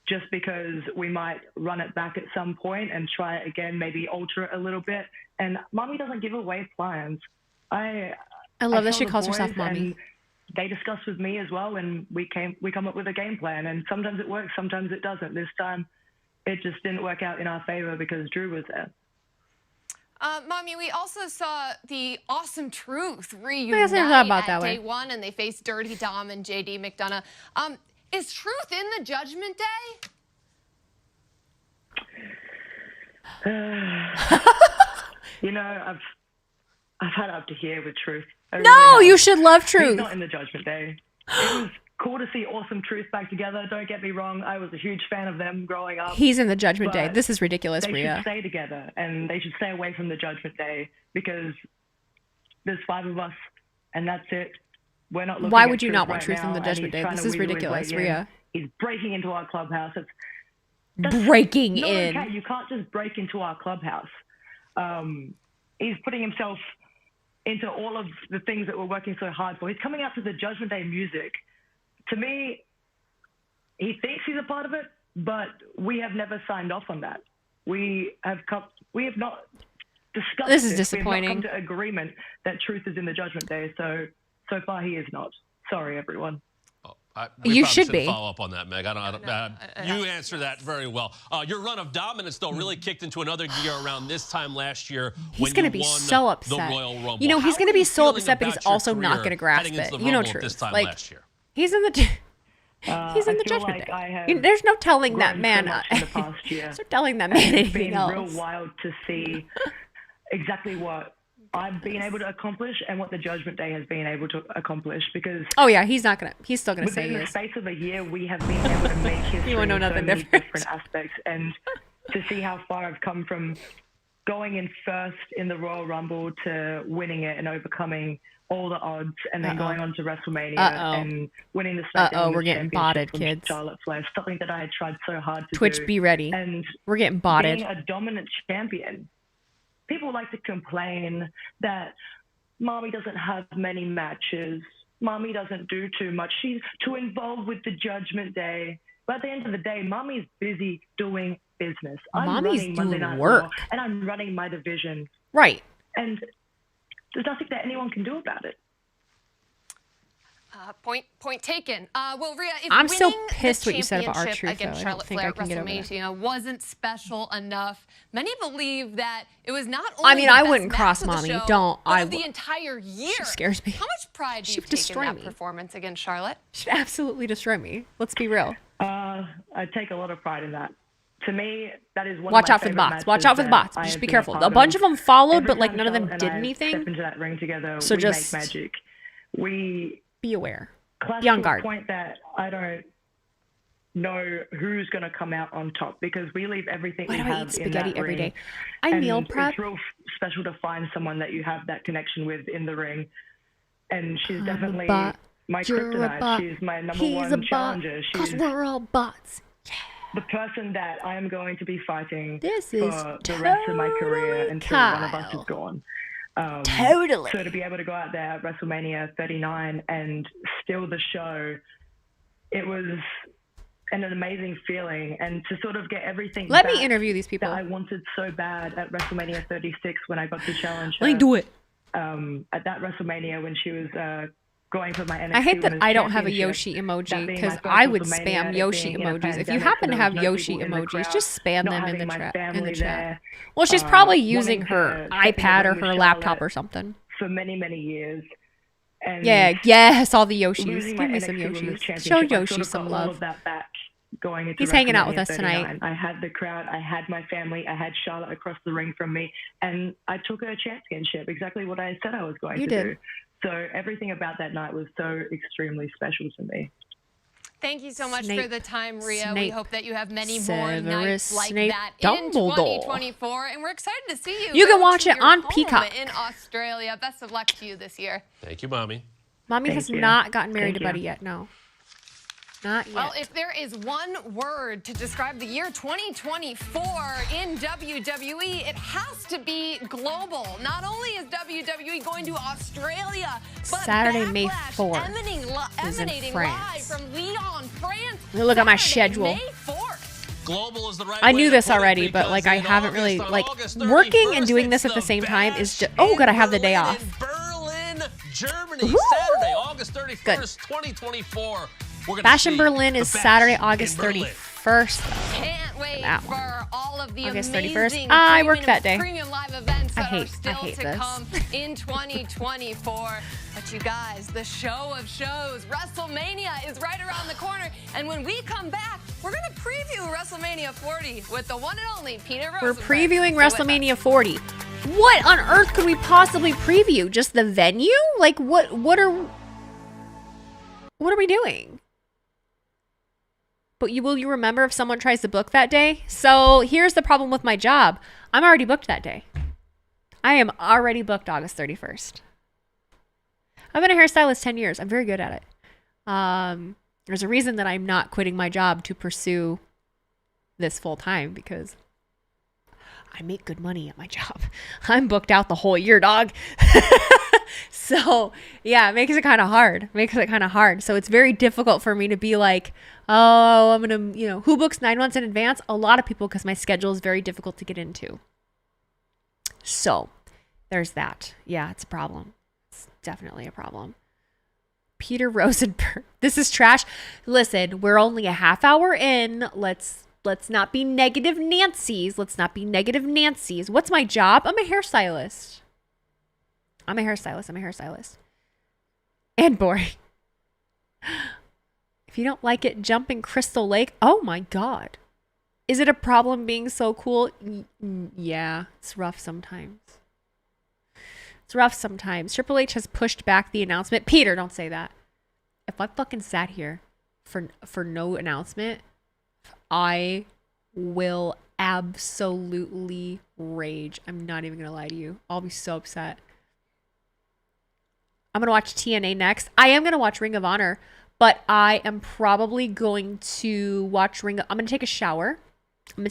just because we might run it back at some point and try it again, maybe alter it a little bit. And Mommy doesn't give away plans. I love that tell she the calls herself boys, Mommy. and they discuss with me as well, and we come up with a game plan. And sometimes it works, sometimes it doesn't. This time, it just didn't work out in our favor because Drew was there. Mommy, we also saw the Awesome Truth guess reunite I thought about at that Day way. 1, and they faced Dirty Dom and JD McDonough. Is Truth in the Judgment Day? You know, I've had up to here with Truth. I No, really you have. should love He's Truth. not in the Judgment Day. It was cool to see Awesome Truth back together. Don't get me wrong. I was a huge fan of them growing up. He's in the Judgment Day. But This is ridiculous, They Rhea. should stay together, and they should stay away from the Judgment Day because there's 5 of us, and that's it. We're not looking Why at would you Truth not want right Truth in now, the and Judgment he's Day? trying This to is weasel his ridiculous, way in. Rhea. He's breaking into our clubhouse. Breaking No, in. okay, you can't just break into our clubhouse. He's putting himself into all of the things that we're working so hard for. He's coming out to the Judgment Day music. To me, he thinks he's a part of it, but we have never signed off on that. We have not discussed This is We disappointing. have not come to agreement that Truth is in the Judgment Day. So far he is not. Sorry, everyone. We You probably should should be. follow up on that, Meg. You answer that very well. Your run of dominance, though, really kicked into another gear around this time last year. He's going to be so upset. The Royal Rumble. You know, he's How going to are be you so feeling upset, but he's about your also not career going to grasp heading into it. the You know, Rumble Truth. this time Like, last year? he's in the. He's in the I feel Judgment like Day. I have There's no telling that grown man. so much in the past year. Start telling that man It's anything been else. real wild to see exactly what I've been able to accomplish and what the Judgment Day has been able to accomplish, because Oh yeah, he's not gonna. He's still gonna say within he the is. space of a year we have been able to make history won't know in so nothing many different. different aspects, and to see how far I've come from going in first in the Royal Rumble to winning it and overcoming all the odds, and then going on to WrestleMania and winning the SmackDown we're getting Championship botted, from kids. Charlotte Flair, something that I had tried so hard to Twitch, do. be ready. And We're getting botted. being a dominant champion, people like to complain that Mommy doesn't have many matches. Mommy doesn't do too much. She's too involved with the Judgment Day. But at the end of the day, Mommy's busy doing business. I'm Mommy's running Monday doing Night work. Raw, and I'm running my division. Right. And there's nothing that anyone can do about it. Point taken. Well, Rhea, if I'm so winning pissed the what you said about championship R-Truth, though. against I don't Charlotte think Flair I at can get over that. WrestleMania wasn't special enough, many believe that it was not only I mean, the I best wouldn't match cross of the Mommy. show, Don't. but of the entire year. She scares me. How much pride do She you would take in destroy that me. performance against Charlotte? She'd absolutely destroy me. Let's be real. I take a lot of pride in that. To me, that is one Watch of my out for the favorite bots. matches Watch out for the that bots. I Just have be been careful. part A bunch of them followed, Every but like time none of them Charlotte did and I anything. Step into that ring together, So we just make magic. We be aware. clash Be on to guard. a point that I don't know who's going to come out on top, because we leave everything Why we do I have eat in spaghetti that every ring. day? I meal And prep. It's real special to find someone that you have that connection with in the ring, and she's definitely bot. my You're a kryptonite. bot. She's my number He's one a bot. challenger. Because She's we're all bots. the person that I am going to be fighting This for is the rest of my career totally until one of us Kyle. is gone. Totally. So to be able to go out there at WrestleMania 39 and steal the show, it was an amazing feeling, and to sort of get everything. Let back me interview these people. that I wanted so bad at WrestleMania 36 when I got to challenge her. Let me do it. At that WrestleMania when she was going for my NXT I hate that Women's I don't have a Championship, Yoshi emoji that being because my first I would WrestleMania, spam it Yoshi being in a emojis. If you pandemic, happen so to there have was no Yoshi people in the emojis, crowd, just spam not them in having the my chat. family there, Well, she's probably wanting using her to step iPad or in the her ring with laptop Charlotte or something. for many years. And Yeah, yes, all the Yoshis. losing Give my me some NXT Women's Yoshis. Championship, Show I Yoshi sort of some got all love. of that back going into He's hanging out with WrestleMania us tonight. 39. I had the crowd, I had my family, I had Charlotte across the ring from me, and I took her championship, exactly what I said I was going to do. So everything about that night was so extremely special to me. Thank you so much Snape. for the time, Rhea. We Snape. hope that you have many more Severus nights like Snape that Dumbledore. in 2024. And we're excited to see you. You can go watch to it your on home Peacock. in Australia. Best of luck to you this year. Thank you, Mommy. Mommy Thank has you. not gotten married Thank to you. Buddy yet. No. Not yet. Well, if there is one word to describe the year 2024 in WWE, it has to be global. Not only is WWE going to Australia, but Saturday, May Backlash 4th emanating France. live from Lyon, France. Look at my Saturday, schedule. May 4th. Global is the right I way knew to this put it already, but because like I in haven't really August, on like August working and 31st, doing this it's at the same time is Bash just. Oh, good, I have the day in off. Berlin, Germany, Woo! Saturday, August 31st, Good. 2024. We're gonna Bash in see Berlin the is Bash Saturday, in August Berlin. 31st. Can't wait That one. for all of the August amazing 31st. I worked that day. premium live events I that are hate still to this. come in 2024. But you guys, the show of shows, WrestleMania is right around the corner. And when we come back, we're going to preview WrestleMania 40 with the one and only Peter We're Rosenberg. previewing Stay with us. WrestleMania 40. What on earth could we possibly preview? Just the venue? Like what are we doing? But will you remember if someone tries to book that day? So here's the problem with my job. I'm already booked that day. I am already booked August 31st. I've been a hairstylist 10 years. I'm very good at it. There's a reason that I'm not quitting my job to pursue this full time because I make good money at my job. I'm booked out the whole year, dog. So yeah, it makes it kind of hard. So it's very difficult for me to be like, oh, I'm going to, who books 9 months in advance? A lot of people, because my schedule is very difficult to get into. So there's that. Yeah, it's a problem. It's definitely a problem. Peter Rosenberg. This is trash. Listen, we're only a half hour in. Let's not be negative Nancy's. What's my job? I'm a hairstylist. And boring. If you don't like it, jump in Crystal Lake. Oh my God. Is it a problem being so cool? Yeah, it's rough sometimes. Triple H has pushed back the announcement. Peter, don't say that. If I fucking sat here for no announcement, I will absolutely rage. I'm not even going to lie to you. I'll be so upset. I'm going to watch TNA next. I am going to watch Ring of Honor, but I am probably going to watch I'm going to take a shower. I'm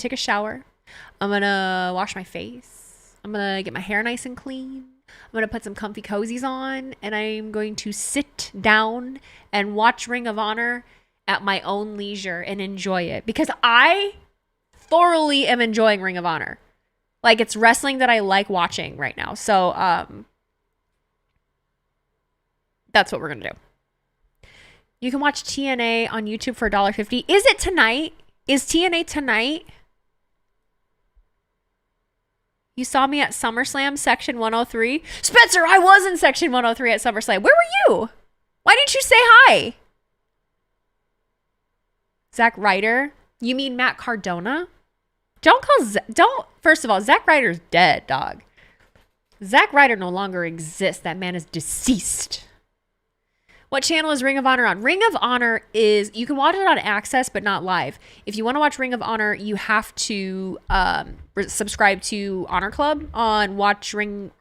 going to wash my face. I'm going to get my hair nice and clean. I'm going to put some comfy cozies on, and I'm going to sit down and watch Ring of Honor at my own leisure and enjoy it because I thoroughly am enjoying Ring of Honor. Like, it's wrestling that I like watching right now. So, that's what we're going to do. You can watch TNA on YouTube for $1.50. Is it tonight? Is TNA tonight? You saw me at SummerSlam, Section 103. Spencer, I was in Section 103 at SummerSlam. Where were you? Why didn't you say hi? Zack Ryder? You mean Matt Cardona? First of all, Zack Ryder's dead, dog. Zack Ryder no longer exists. That man is deceased. What channel is Ring of Honor on? Ring of Honor is, you can watch it on Access, but not live. If you want to watch Ring of Honor, you have to subscribe to Honor Club on watchroh.com.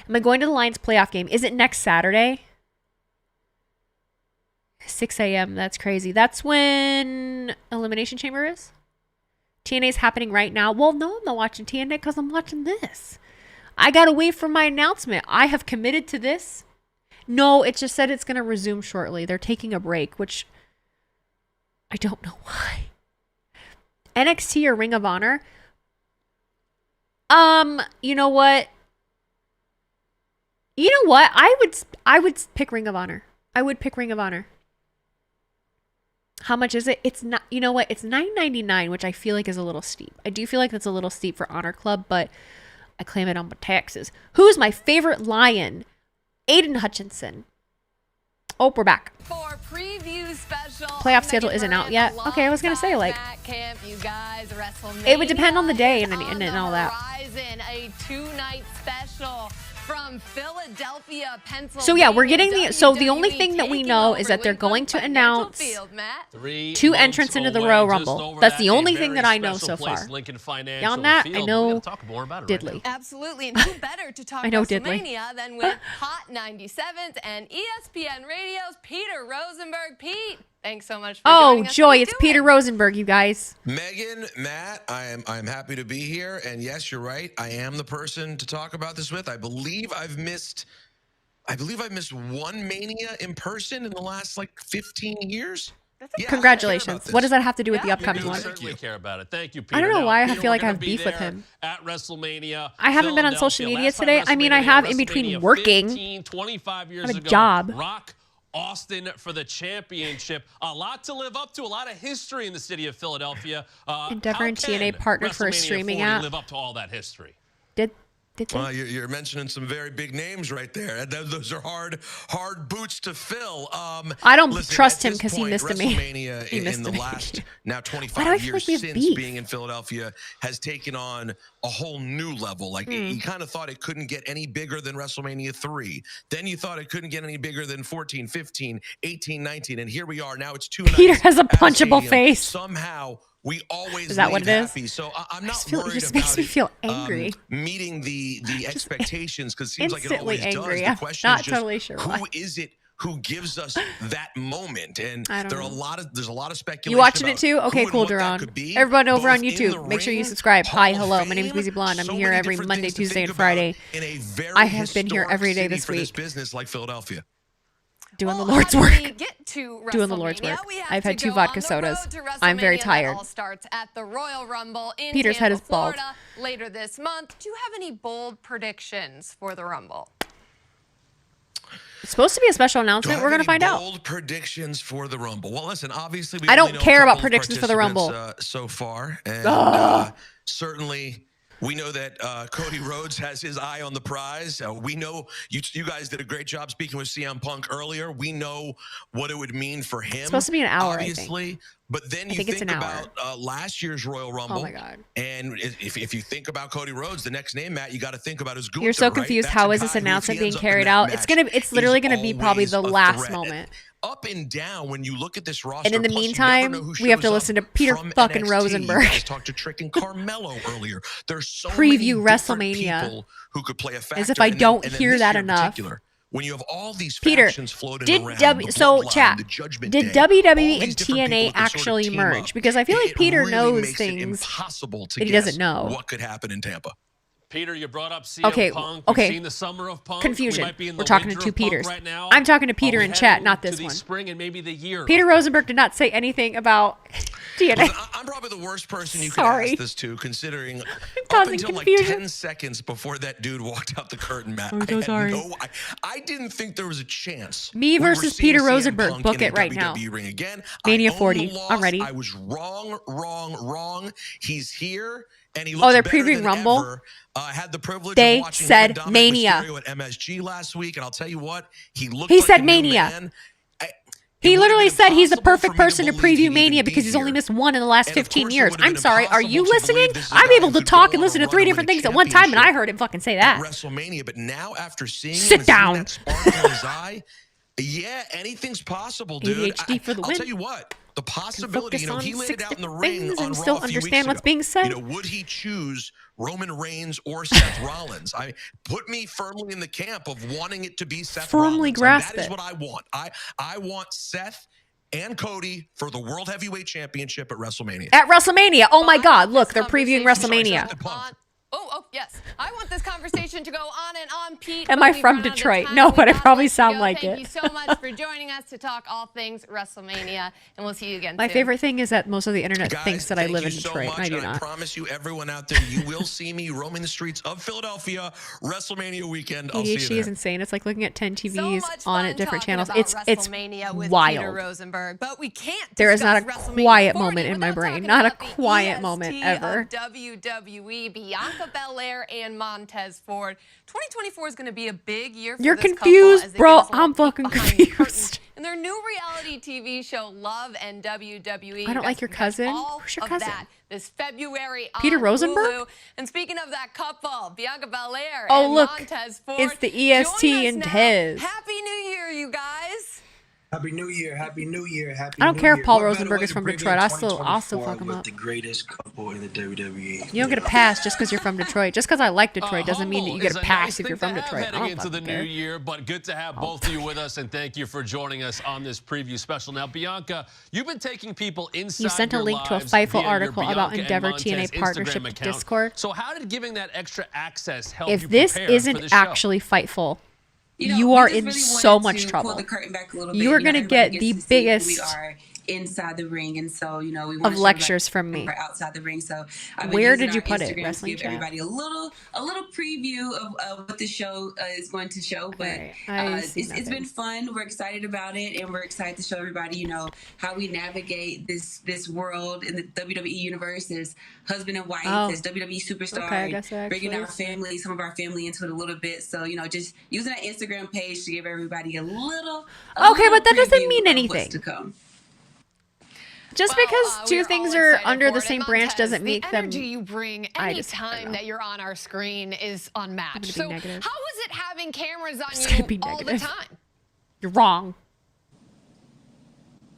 Am I going to the Lions playoff game? Is it next Saturday? 6 a.m. That's crazy. That's when Elimination Chamber is? TNA is happening right now. Well, no, I'm not watching TNA because I'm watching this. I got to wait for my announcement. I have committed to this, No, it just said it's going to resume shortly. They're taking a break, which I don't know why. NXT or Ring of Honor? You know what? I would pick Ring of Honor. I would pick Ring of Honor. How much is it? It's not, you know what? It's $9.99, which I feel like is a little steep. I do feel like that's a little steep for Honor Club, but I claim it on my taxes. Who's my favorite Lion? Aiden Hutchinson. Oh, we're back. For preview special. Playoff schedule isn't out yet. Okay, I was gonna say like Camp, you guys, it would depend on the day and all that. Horizon, a 2-night special from Philadelphia, Pennsylvania. So yeah, we're getting the only thing that we know is that they're going to announce 2 entrants into the Royal Rumble. That's the only thing that I know so far. Beyond that, I know Diddley. Absolutely, and who better to talk WrestleMania than with Hot 97's and ESPN Radio's Peter Rosenberg. Pete, thanks so much for joining us. Joy, it's Peter Rosenberg, you guys. Megan, Matt, I'm happy to be here, and yes, you're right. I am the person to talk about this with. I believe I've missed one Mania in person in the last like 15 years. Yeah, congratulations. What does that have to do with the upcoming one? Certainly care about it. Thank you, Peter. I don't know why I Peter, feel like I have beef with him. At WrestleMania, I haven't been on social media today. I mean, I have in between working. 25 years I have a ago, job. Rock Austin for the championship. A lot to live up to, a lot of history in the city of Philadelphia. Endeavor and TNA partnered for a streaming app. Live up to all that history. Did well, you're mentioning some very big names right there. Those are hard boots to fill. I don't trust him because he missed me. WrestleMania in the last now 25 years since being in Philadelphia has taken on a whole new level. Like you kind of thought it couldn't get any bigger than WrestleMania 3. Then you thought it couldn't get any bigger than 14, 15, 18, 19, and here we are. Now it's 2 nights. Peter has a punchable face. Somehow. We always is that what it is? Happy. So I'm not worried about it just makes me feel angry. Meeting the expectations because it seems like it always angry. does. The question not is just totally sure who is it who gives us that moment? And there's a lot of speculation. You watching it too? Okay, cool, Duran. Everyone over on YouTube, make sure you subscribe. Hi, hello. My name is Weezy Blonde. I'm here every Monday, Tuesday, and Friday. I have been here every day this week. This business like Philadelphia. Doing the Lord's work. Doing the Lord's work. I've had 2 vodka sodas. I'm very tired. All starts at the Royal Rumble in Peter's head is bald. Florida later this month. Do you have any bold predictions for the Rumble? It's supposed to be a special announcement. We're going to find out. Bold predictions for the Rumble. Well, listen, obviously we I don't care about predictions for the Rumble so far, and certainly. We know that Cody Rhodes has his eye on the prize. We know you guys did a great job speaking with CM Punk earlier. We know what it would mean for him. It's supposed to be an hour, obviously. I think. But then you think about last year's Royal Rumble. Oh my God! And if you think about Cody Rhodes, the next name, Matt, you got to think about his Gunther. You're so confused. Right? How is this announcement being carried out? It's literally gonna be probably the last moment. Up and down when you look at this roster. And in the meantime, we have to listen to Peter fucking Rosenberg. I talked to Trick and Carmelo earlier. There's so preview many WrestleMania people who could play a factor. As if I don't hear that enough. When you have all these Peter, factions floating did around, WWE and TNA actually merge? Because I feel like Peter knows things that he doesn't know. What could happen in Tampa? Peter, you brought up CM Punk. Okay. We've seen the summer of Punk. Confusion. We're talking to 2 Peters. Right now. I'm talking to Peter in chat, not this one. Spring and maybe the year. Peter Rosenberg did not say anything about TNA. Listen, I'm probably the worst person you could ask this to, considering up until confusion. like 10 seconds before that dude walked out the curtain, Matt. I'm so sorry. I didn't think there was a chance. Me versus Peter Rosenberg. Book it right now. Ring again. Mania 40. I'm ready. I was wrong. He's here. And he they're previewing Rumble. Had the privilege they of watching said Mania at MSG last week, and I'll tell you what, he said like Mania. He literally said he's the perfect person to preview Mania because he's only missed 1 in the last 15 years. I'm sorry, are you listening? I'm able to talk and listen to 3 different things at one time, and I heard him fucking say that. WrestleMania, but now after seeing sit down. That spark in his eye, yeah, anything's possible, dude. ADHD for the win. I'll tell you what. The possibility, he laid it out in the ring on and still Raw a few understand weeks what's being said. ago. Would he choose Roman Reigns or Seth Rollins? Put me firmly in the camp of wanting it to be Seth Rollins. Firmly grasp that is what I want. I want Seth and Cody for the World Heavyweight Championship at WrestleMania. At WrestleMania. Oh my God! Look, they're previewing WrestleMania. Yes, I want this conversation to go on and on, Pete. Am I from Detroit? No, but I probably sound like Thank it. you so much for joining us to talk all things WrestleMania, and we'll see you again My soon. favorite thing is that most of the internet Guys, thinks that I live in thank you Detroit. so I do much. not. I promise you, everyone out there, you will see me roaming the streets of Philadelphia WrestleMania weekend. I'll see you ADHD there. is insane. It's like looking at 10 So TVs much on fun at different talking channels. about It's WrestleMania with Peter wild. Rosenberg, but we can't There is not a discuss quiet WrestleMania moment 40 in my without brain. talking Not a about the quiet EST moment of ever. WWE, Bianca Belair and Montez Ford. 2024 is going to be a big year for You're this confused, couple as they bro. give us a little I'm fucking peek behind the curtain confused. in their new reality TV show, Love and WWE. I don't like your cousin. All Who's your of cousin? that this February Peter on Rosenberg? Hulu. And speaking of that couple, Bianca Belair Oh, and look. Montez Ford. It's the EST Join us and now. Tez. Happy New Year, you guys. Happy New Year, Happy New Year, Happy I don't New care if Year. Paul What better Rosenberg way is to from bring in Detroit. I'll still 2024 fuck him with up. the greatest couple in the WWE. You don't get a pass just because you're from Detroit. Just because I like Detroit doesn't mean that you get a Humble is pass nice if you're thing from to have Detroit. I heading don't into the fucking new care. year, but good to have both of you with us, and thank you for joining us on this preview special. Now, Bianca, you've been taking people inside You sent a your link to a lives Fightful via your article about Bianca and Endeavor Montez TNA Instagram partnership to account. Discord. So how did giving that extra access help If you this prepare for the isn't show? actually Fightful, You know, you we are just in really so wanted much to trouble. Pull the curtain back a little You bit. are going to everybody get gets the to see who biggest we are inside the ring, and so you know we of want to lectures from me. outside the ring. So I've been Where using did you our put it? Instagram Wrestling to give chat? everybody a little preview of what the show is going to show. Okay, But I see it's been fun. We're excited about it, and we're excited to show everybody, you know, how we navigate this world in the WWE universe as husband and wife, Oh. as WWE superstar, Okay, I guess I bringing actually our family, some of our family into it a little bit. So you know, just using that Instagram page to give everybody a little. Okay, but that doesn't preview mean of anything. what's to come. Just Well, because we two are things all are excited under for the it. same And branch Montez, doesn't make the them. energy you bring I any just don't time know. that you're on our screen is unmatched. I'm gonna be So negative. how is it having cameras on just gonna you be all the negative. time? You're wrong.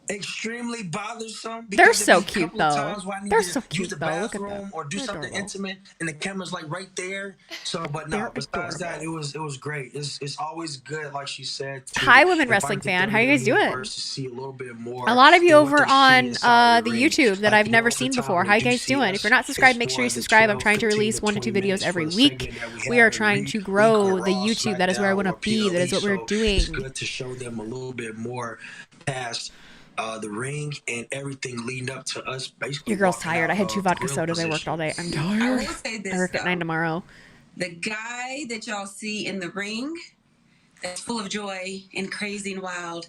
Extremely bothersome. They're because so there'd be a cute, couple of though. times where I need They're to so use cute, the though. Look at bathroom them. or do They're something adorable. intimate, and the camera's like right there. So, but They're no. Besides that, adorable. it was great. It's always good, like she said. to Hi, women invite wrestling the fan. How you guys WWE doing? universe to see a little bit more A lot of you than what over they see on inside the ring. YouTube that Like, I've you never know, seen over before. time, How you they do guys see doing? us If you're not subscribed, make sure you explore the subscribe. I'm 12, trying to 15 release to 1 to 2 20 videos minutes every for a week. segment that We are have trying every to week grow on the Raw, YouTube. That is where I want to SmackDown, or be. That is what we're PLE. So doing. it's good to show them a little bit more past the ring and everything leading up to us basically. Your girl's walking tired. out I had 2 of the vodka grill sodas. I worked all day. I'm position. I tired. will say this I work at 9 though. tomorrow. The guy that y'all see in the ring that's full of joy and crazy and wild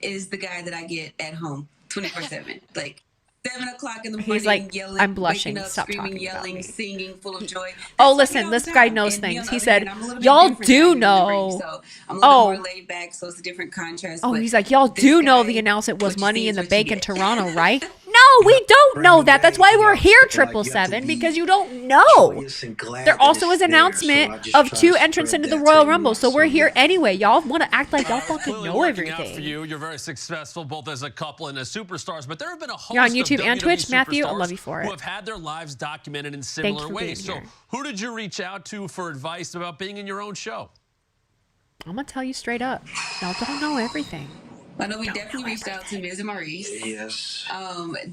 is the guy that I get at home 24/7. Like 7 o'clock in the morning, He's like, yelling, I'm blushing. waking up, Stop screaming, talking about yelling, me. singing, full of joy. Oh, That's listen, me all this the guy time. knows And me, things. on the He other said, hand, I'm a little bit y'all different do than I am in the ring, know. so I'm a little Oh. bit more laid back, so it's a different contrast. Oh, but he's like, y'all this do know guy, the announcement was what you Money see in is the what you Bank in get. Toronto, right? No, we don't know that. That's why we're here, Like, you have to 777, be because you don't know. joyous and glad There that also it's is an there, so I announcement just of try 2 to entrants spread into the that to Royal everyone. Rumble. So we're So, here yeah. anyway. Y'all want to act like y'all fucking Clearly know working out for everything. you. You're very successful both as a couple and as superstars, but there have been a host You're on of YouTube and WWE Twitch, Matthew. I superstars love you for who it. have had their lives documented in Thank similar you for ways. being So here. who did you reach out to for advice about being in your own show? I'm going to tell you straight up. Y'all don't know everything. I know we definitely reached out to Miz and Maurice. Yes.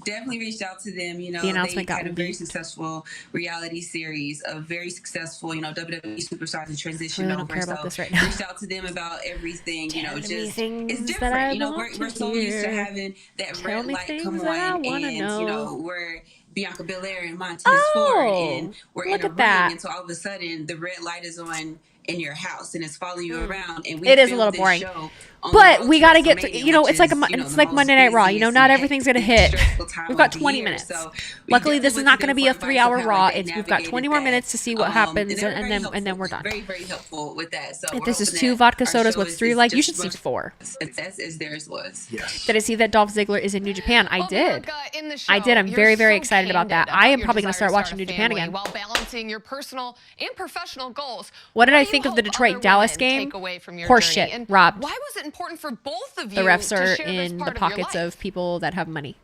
Definitely reached out to them. You know, The they announcement got had a very leaked. successful reality series of very successful, you know, WWE superstars and transition Really don't over. care So about this right now. reached out to them about everything. You know, Tell me just things it's that I different. You know, want we're to so used to hear. having that Tell red me light come things that I on, wanna and know. you know, we're Bianca Belair and Montez Oh, Ford, and we're look in a at ring, that. and so all of a sudden the red light is on in your house and it's following you around. And we It is a filmed little this boring. show on But the road we to got to get through, WrestleMania, you know, which it's like is, you know, it's the like most Monday Night Raw. You know, busiest not and everything's going to hectic, hit. stressful time We've got of the 20 year. minutes. So we Luckily, this is definitely not went going to them be for a advice 3-hour of how, Raw. like, they We've got 20 navigated more that. minutes to see what happens, they were and very then we're helpful, done. very, very helpful with that. So If we're this is hoping 2 that vodka our sodas, show what's is 3 like? You just should see as 4. success as theirs was. Yes. Did I see that Dolph Ziggler is in New Japan? I Well, did. Bianca, in the I did. I'm show, very, you're very so excited about that. candid I am your probably going to desire start watching a New Japan family again. while balancing your personal and professional goals. What did I do you think of the hope Detroit other Dallas women game? take away from your Horse journey? shit. And Robbed. why was it important for both of you The refs to are share this in part the of your pockets life? of people that have money.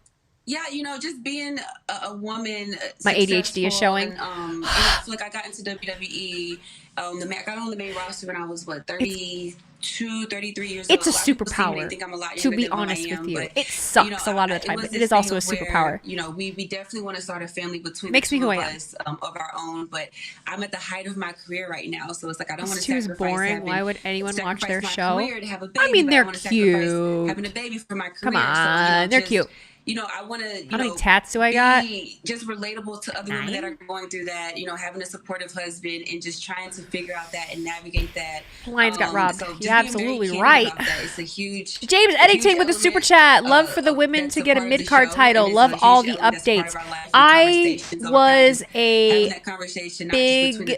Yeah, you know, just being a woman. My ADHD is successful showing. And, you know, I feel like I got into WWE got on the main roster when I was, 33 years old. It's a superpower, to be honest with you. It sucks a lot of the time, but it is also a superpower. We definitely want to start a family between Makes me who I am. us of our own, but I'm at the height of my career right now, so it's like I don't want to Too sacrifice boring. Why would anyone watch their show? Baby, I mean, they're cute. Having a baby for my career. Come on, they're cute. I want to, how many tats do I got? Be just relatable to other women that are going through that, having a supportive husband and just trying to figure out that and navigate that. Lions got robbed. So You're absolutely right. It's a huge James Eddington with a super chat. Love for the women to get a mid-card title. Love all the updates. I was a big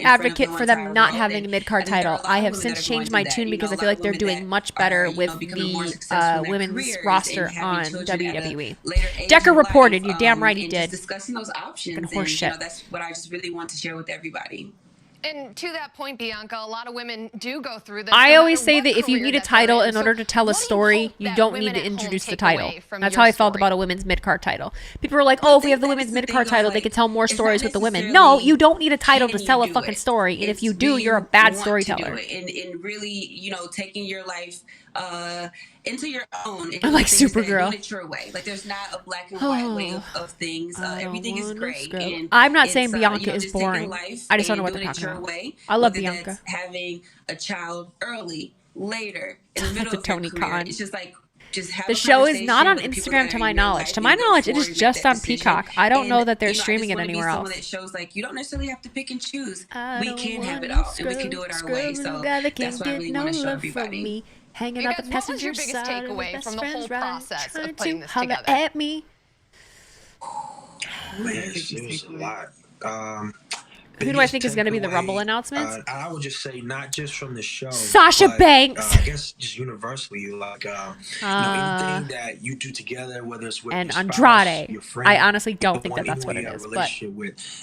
advocate for them not having a mid-card title. I have since changed my tune because I feel like they're doing much better with the women's roster on WWE. Decker reported. You're damn right he did. Discussing those options. And horse shit. That's what I just really want to share with everybody. And to that point, Bianca, a lot of women do go through this. I always say that if you need a title in order to tell a story, you don't need to introduce the title. That's how I felt about a women's mid-card title. People were like, oh, if we have the women's mid-card title, they could tell more stories with the women. No, you don't need a title to tell a fucking story. And if you do, you're a bad storyteller. And really, taking your life into your own. I'm like Supergirl. Doing it your way. Like there's not a black and white way of things. Everything is gray. I'm not saying Bianca is boring. I just don't know what they're talking about. I love Bianca. Having a child early, later, in the middle of Tony your career. Khan. It's just like the show is not on Instagram to my knowledge. To my knowledge, it is just on Peacock. I don't know that they're streaming it anywhere else. That shows like you don't necessarily have to pick and choose. We can have it all, and we can do it our way. So that's what I really want to show everybody. Hanging out the passenger side takeaway from the whole process of putting this together. At me. Man, it was a lot. Who do I think is going to be the Rumble announcements? I would just say not just from the show. Sasha Banks. I guess just universally, like anything that you do together, whether it's with and your spouse, Andrade. your friend, I honestly don't think that that's what it is, but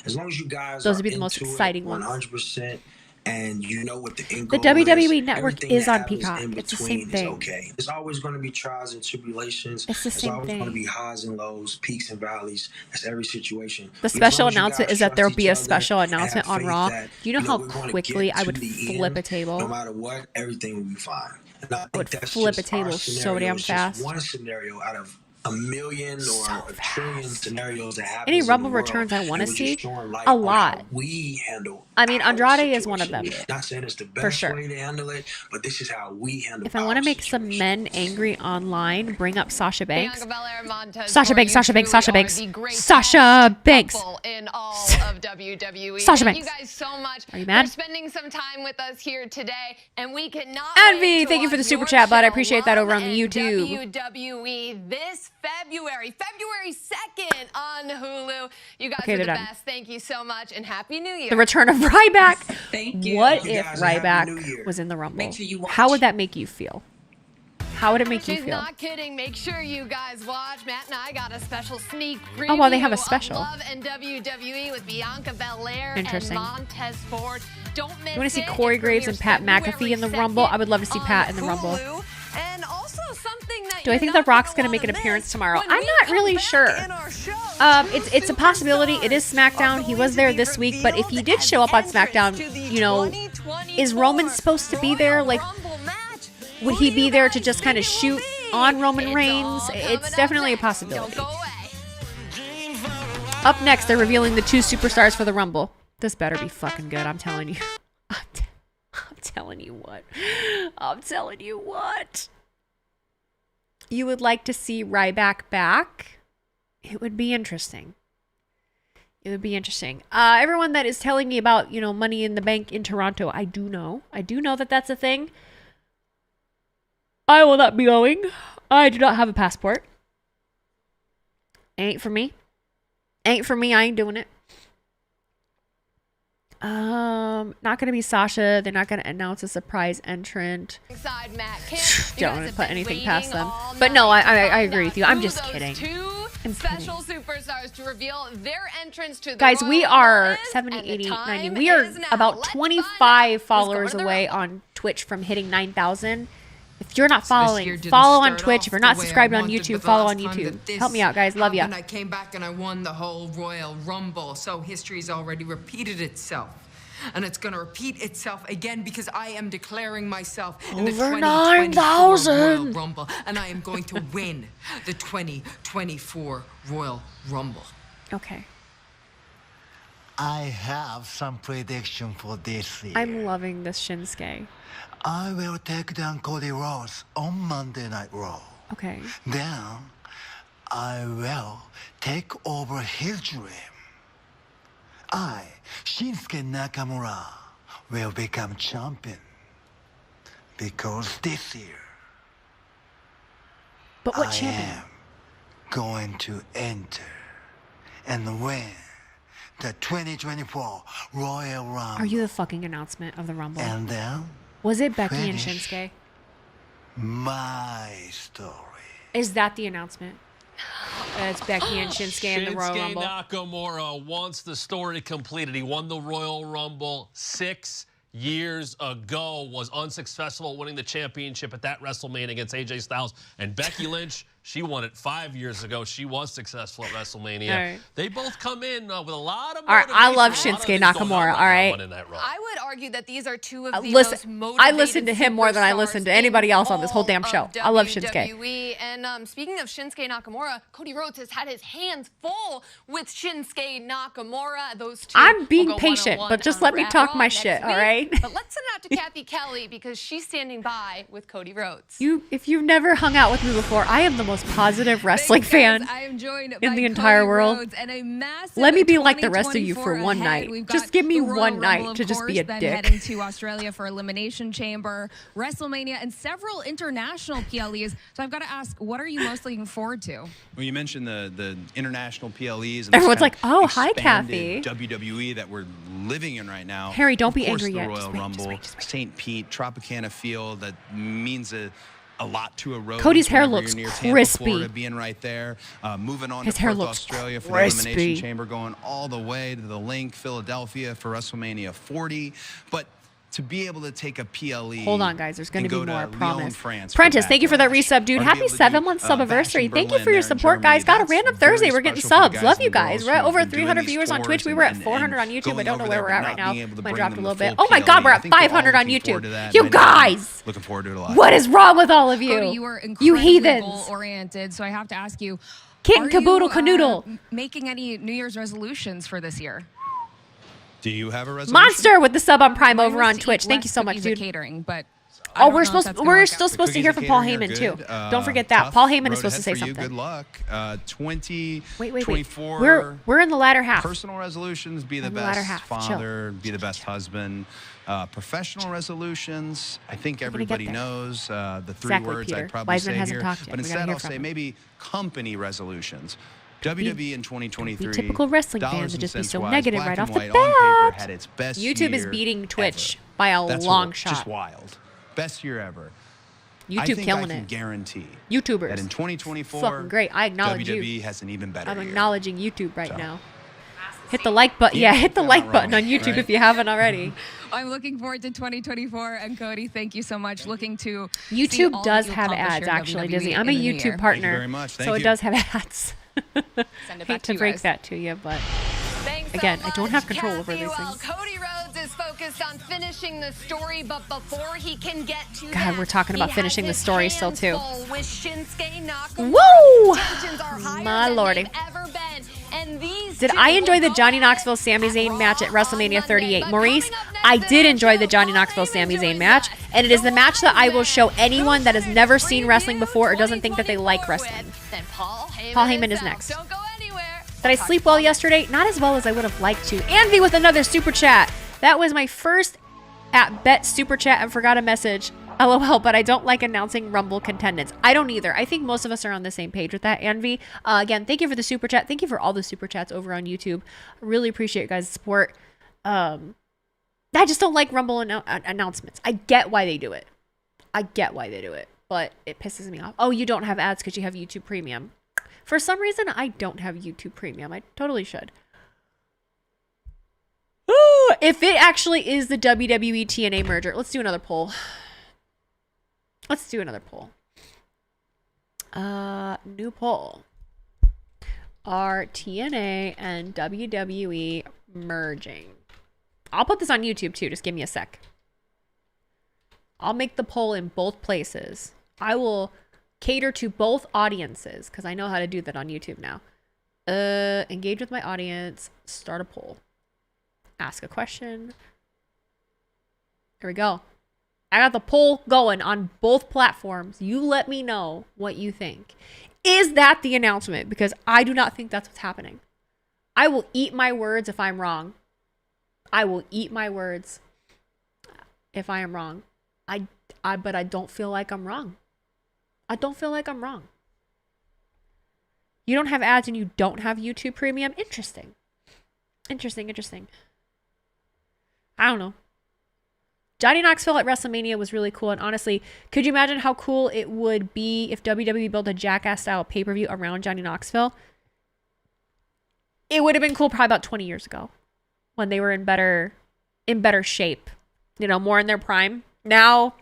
as long as you guys those would be the most exciting ones. 100%. And you know what the end goal is. The WWE Network is on Peacock. It's the same thing. Okay. There's always going to be trials and tribulations. It's the same thing. There's always going to be highs and lows, peaks and valleys. That's every situation. The special announcement is that there'll be a special announcement on Raw. Do you know how quickly I would flip a table? No matter what, everything will be fine. And I would flip a table so damn fast. One scenario out of a million or a trillion scenarios that happen. Any Rumble returns I want to see? A lot. We handle. I mean, Andrade is one of them. Not saying it's the best way to handle it, but this is how we handle it. If I want to make some men angry online, bring up Sasha Banks. Belair, Montez, Sasha Banks, Sasha Banks, Sasha Banks. Sasha Banks. In all of WWE. Sasha Banks. Thank you guys so much Are you mad? for spending some time with us here today, and we cannot Envy, thank you for the super chat, bud. I appreciate that over on the YouTube. WWE this February 2nd on Hulu. You guys are the best. Thank you so much, and Happy New Year. The return of Ryback. Thank you. What if Ryback was in the Rumble? Make sure you watch. How would that make you feel? How would it make you She's feel? not kidding. Make sure you guys watch. Matt and I got a special sneak preview. Oh, well, they have a special. Love and WWE with Bianca Belair Interesting. and Montez Ford. Don't miss it. You want to see Corey Graves and Pat McAfee in the Rumble? I would love to see Pat in the Rumble. And also something that Do I think The Rock's going to make an appearance tomorrow? I'm not really sure. It's a possibility. It is SmackDown. He was there this week, but if he did show up on SmackDown, you know, is Roman supposed to be there? Like, would he be there to just kind of shoot on Roman Reigns? It's definitely a possibility. Up next, they're revealing the 2 superstars for the Rumble. This better be fucking good. I'm telling you. I'm telling you what. I'm telling you what. You would like to see Ryback back? It would be interesting. It would be interesting. Everyone that is telling me about, you know, Money in the Bank in Toronto, I do know that that's a thing. I will not be going. I do not have a passport. Ain't for me. Ain't for me. I ain't doing it. Not gonna be Sasha. They're not gonna announce a surprise entrant. Don't want to put anything past them. But no, I agree with you. I'm just kidding. I'm special superstars to reveal their entrance to the Guys, we are 70, and 80, the 90. time We are is now. about Let's 25 followers Let's go to the away Rumble. on Twitch from hitting 9,000. If you're not following, follow on Twitch. If you're not subscribed on YouTube, follow on YouTube. Help me out, guys. Love ya. And I came back and I won the whole Royal Rumble, so history's already repeated itself. And it's going to repeat itself again because I am declaring myself in the Over 2024 Royal 9,000. Rumble. And I am going to win the 2024 Royal Rumble. Okay. I have some prediction for this year. I'm loving this Shinsuke. I will take down Cody Rhodes on Monday Night Raw. Okay. Then I will take over his dream. I, Shinsuke Nakamura, will become champion. Because this year, But what I champion? am going to enter and win the 2024 Royal Rumble. Are you the fucking announcement of the Rumble? And then Was it Becky and finish Shinsuke? my story. Is that the announcement? It's Becky and Shinsuke in the Royal Shinsuke Rumble. Nakamura wants the story completed. He won the Royal Rumble 6 years ago, was unsuccessful winning the championship at that WrestleMania against AJ Styles. And Becky Lynch, she won it 5 years ago. She was successful at WrestleMania. Right. They both come in with a lot of All right, I motivation, love a lot of Shinsuke things going on Nakamura, all right? now in that run. I would argue that these are two of the Listen, most motivated I listen to him more than I listen to anybody else on this whole damn show. I love Shinsuke. WWE. And speaking of Shinsuke Nakamura, Cody Rhodes has had his hands full with Shinsuke Nakamura. Those two I'm will being go patient, one-on-one but just on let me Raw talk my next shit, all week. right? But let's send it out to Kathy Kelly because she's standing by with Cody Rhodes. If you've never hung out with me before, I am the most positive wrestling fan I am joined in by the entire Cody world. Rhodes and a massive Let me be like the rest of you for 2024 one ahead. night. We've Just got give me the Royal one Rumble, night of to just be a course, then dick. heading to Australia for Elimination Chamber, WrestleMania, and several international PLEs. So I've got to ask, what are you most looking forward to? Well, you mentioned the international PLEs. And Everyone's this like, kind of oh, hi, expanded Kathy. WWE that we're living in right now. Harry, don't be Of course, angry the yet. Royal Just wait, Rumble, St. Pete, Tropicana Field, that means a lot to a road. Cody's hair whenever looks you're near Tampa, crispy. Florida, being right there. Moving on His to hair Perth, looks Australia for crispy. the Elimination Chamber, going all the way to the Link, Philadelphia for WrestleMania 40. But to be able to take a PLE. Hold on, guys. There's going to be and go more, I Lyon, promise. France for Prentice, thank you for that Backlash. resub, dude. Or to be Happy able to 7-month do, subiversary. Bash in Thank you for Berlin your there in support, guys. Germany. Got a That's random very Thursday. We're getting special for the subs. guys Love and you girls guys. who We're at have over been doing 300 these viewers on tours Twitch. We were at and 400 on YouTube. I going don't know over where there we're and at not right now. being able to Might bring dropped a them little the bit. full Oh my God, we're PLE. at I think we're all 500 on looking forward YouTube. to that. You And I know guys. looking forward to it a lot. What is wrong with all of you? Cody, you were You incredibly heathens. goal-oriented, so I have to ask you, Kitten are caboodle you, canoodle. making any New Year's resolutions for this year? Do you have a resolution? Monster with the sub on Prime Mine over was on to Twitch. eat Thank less you so much, cookies at dude. catering, but Oh, I don't we're know if supposed that's we're gonna work still out. supposed to Cookies hear and from Paul catering are Heyman too. good. Don't forget that. Tough Paul Heyman road is supposed to say ahead for you. something. Good luck. 2024. Wait. We're in the latter half. Personal resolutions: be the In the latter best half. father, be the best husband. Professional resolutions: I think gonna get everybody there. knows the three Exactly, words Peter. I'd probably Wiseman say hasn't here, talked yet. but We gotta instead hear I'll from say him. maybe company resolutions. WWE in 2023. typical wrestling fans dollars to and just be cents so wise, negative black right and off the white on paper, bat. had its best YouTube is year beating Twitch ever. by a That's long what- shot. Just wild. Best year ever. I YouTube think killing I can it. guarantee YouTubers. that in 2024, Fucking great. I acknowledge WWE you. has an even better I'm year. acknowledging YouTube right now. Hit the like button. Yeah, hit the you're like not button wrong, on YouTube right? if you haven't already. I'm looking forward to 2024, and Cody, thank you so much. Looking to see YouTube all does that you have accomplish ads, here at actually, WWE Dizzy. I'm a in the new YouTube year. partner. Thank you very much. Thank so it you. does have ads. Send it back Hate to to you break guys. that to you, but Thanks again, so I don't much, have control over Kathy. these Well, things. Cody Rhodes is focused on finishing the story, but before he can get to God, that, we're talking about he finishing the has his story still, hands too. full with Shinsuke Nakamura. Woo! Tensions are higher My than lordy. they've ever been, and these Did two I enjoy will the go Johnny at Knoxville it Sami at Zayn Raw match at on WrestleMania Monday. 38? But Maurice, coming up next I in did our enjoy the show, Johnny Paul Knoxville Heyman Sami Zayn joins match, us. and it is the Who match that I will won show this? anyone that has Who never won seen this wrestling before or doesn't preview think that they like 2024 wrestling. with? Then Paul Heyman is himself. next. Don't go anywhere. Did I sleep well yesterday? Not as well as I would have liked to. Andy with another super chat. That was my first at bet super chat and forgot a message. LOL, but I don't like announcing Rumble contendants. I don't either. I think most of us are on the same page with that, Envy. Again, thank you for the super chat. Thank you for all the super chats over on YouTube. I really appreciate you guys' support. I just don't like Rumble announcements. I get why they do it. But it pisses me off. Oh, you don't have ads because you have YouTube Premium. For some reason, I don't have YouTube Premium. I totally should. Ooh, if it actually is the WWE TNA merger, let's do another poll. New poll. Are TNA and WWE merging? I'll put this on YouTube too. Just give me a sec. I'll make the poll in both places. I will cater to both audiences because I know how to do that on YouTube now. Engage with my audience. Start a poll. Ask a question. Here we go. I got the poll going on both platforms. You let me know what you think. Is that the announcement? Because I do not think that's what's happening. I will eat my words if I'm wrong. I will eat my words if I am wrong. But I don't feel like I'm wrong. I don't feel like I'm wrong. You don't have ads and you don't have YouTube Premium? Interesting. Interesting. I don't know. Johnny Knoxville at WrestleMania was really cool. And honestly, could you imagine how cool it would be if WWE built a Jackass-style pay-per-view around Johnny Knoxville? It would have been cool probably about 20 years ago when they were in better shape. You know, more in their prime. Now,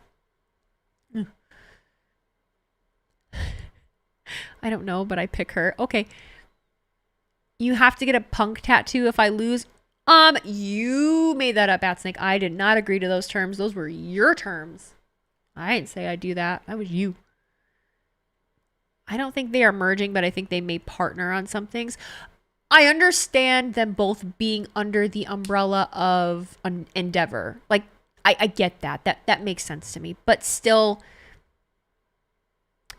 I don't know, but I pick her. Okay. You have to get a Punk tattoo if I lose. You made that up, Bat Snake. I did not agree to those terms. Those were your terms. I didn't say I'd do that. That was you. I don't think they are merging, but I think they may partner on some things. I understand them both being under the umbrella of an Endeavor. Like, I get that. That makes sense to me. But still,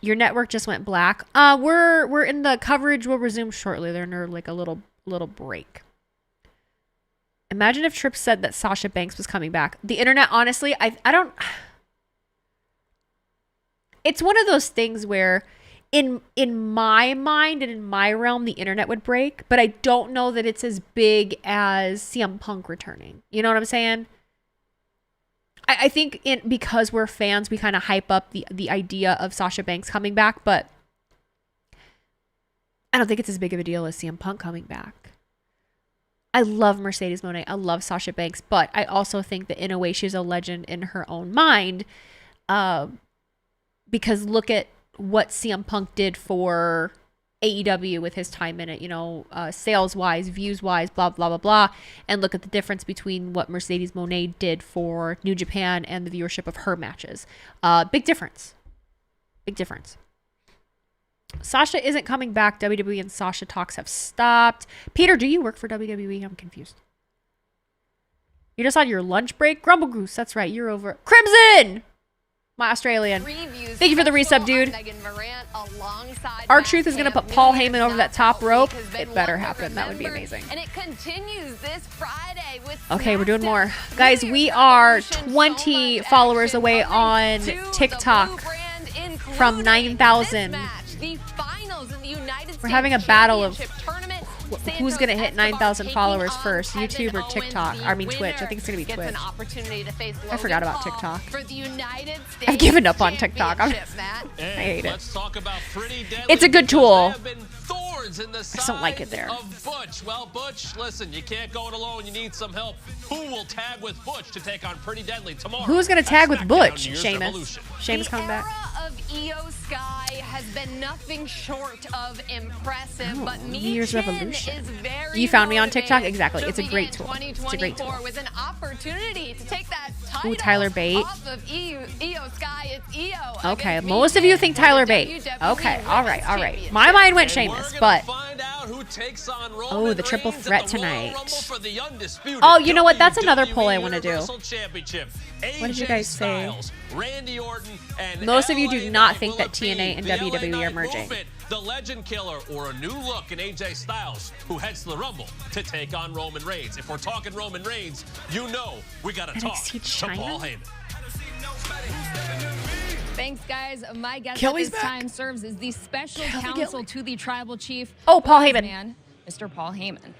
your network just went black. We're in the coverage. We'll resume shortly. They're in like a little break. Imagine if Tripp said that Sasha Banks was coming back. The internet, honestly, I don't. It's one of those things where in my mind and in my realm, the internet would break, but I don't know that it's as big as CM Punk returning. You know what I'm saying? I think because we're fans, we kind of hype up the idea of Sasha Banks coming back, but I don't think it's as big of a deal as CM Punk coming back. I love Mercedes Moné. I love Sasha Banks, but I also think that in a way she's a legend in her own mind, because look at what CM Punk did for AEW with his time in it, you know, sales-wise, views-wise, blah, blah, blah, blah. And look at the difference between what Mercedes Moné did for New Japan and the viewership of her matches. Big difference. Big difference. Sasha isn't coming back. WWE and Sasha talks have stopped. Peter, do you work for WWE? I'm confused. You're just on your lunch break? Grumble Goose, that's right. You're over. Crimson! My Australian. Thank you for the resub, dude. R-Truth is going to put Paul Heyman over that top rope. It better happen. That would be amazing. And it continues this Friday with okay, we're doing more. Guys, we are 20 followers away on TikTok from 9,000. We're having a battle of who's going to hit 9,000 followers first, YouTube or TikTok. I mean Twitch. I think it's going to be Twitch. I forgot about TikTok. I've given up on TikTok. I hate it. It's a good tool. I just don't like it there. Butch. Well, Butch, listen, you can't go it alone. You need some help. Who will tag with Butch to take on Pretty Deadly tomorrow? Who's going to tag with Butch? Sheamus. Sheamus coming back. The era of Io Sky has been nothing short of impressive, but New Year's Revolution. is very you found me on TikTok? motivated Exactly. to It's a great begin tool. It's a great tool. with an opportunity to take that title Ooh, Tyler Bate. off of Io Sky. It's Io. Okay, most of you think Tyler Bate. Okay, all right. My mind went Sheamus, but oh, the triple threat tonight. Oh, you know what? That's another poll I want to do. What did you guys say? Most of you do not think that TNA and WWE are merging. The Legend Killer or a new look in AJ Styles, who heads to the Rumble to take on Roman Reigns. If we're talking Roman Reigns, you know we got to talk to Paul Heyman. Thanks, guys. My guest Kelly's at this back. time serves as the special counsel to the tribal chief. Oh, Paul Heyman. Man, Mr. Paul Heyman.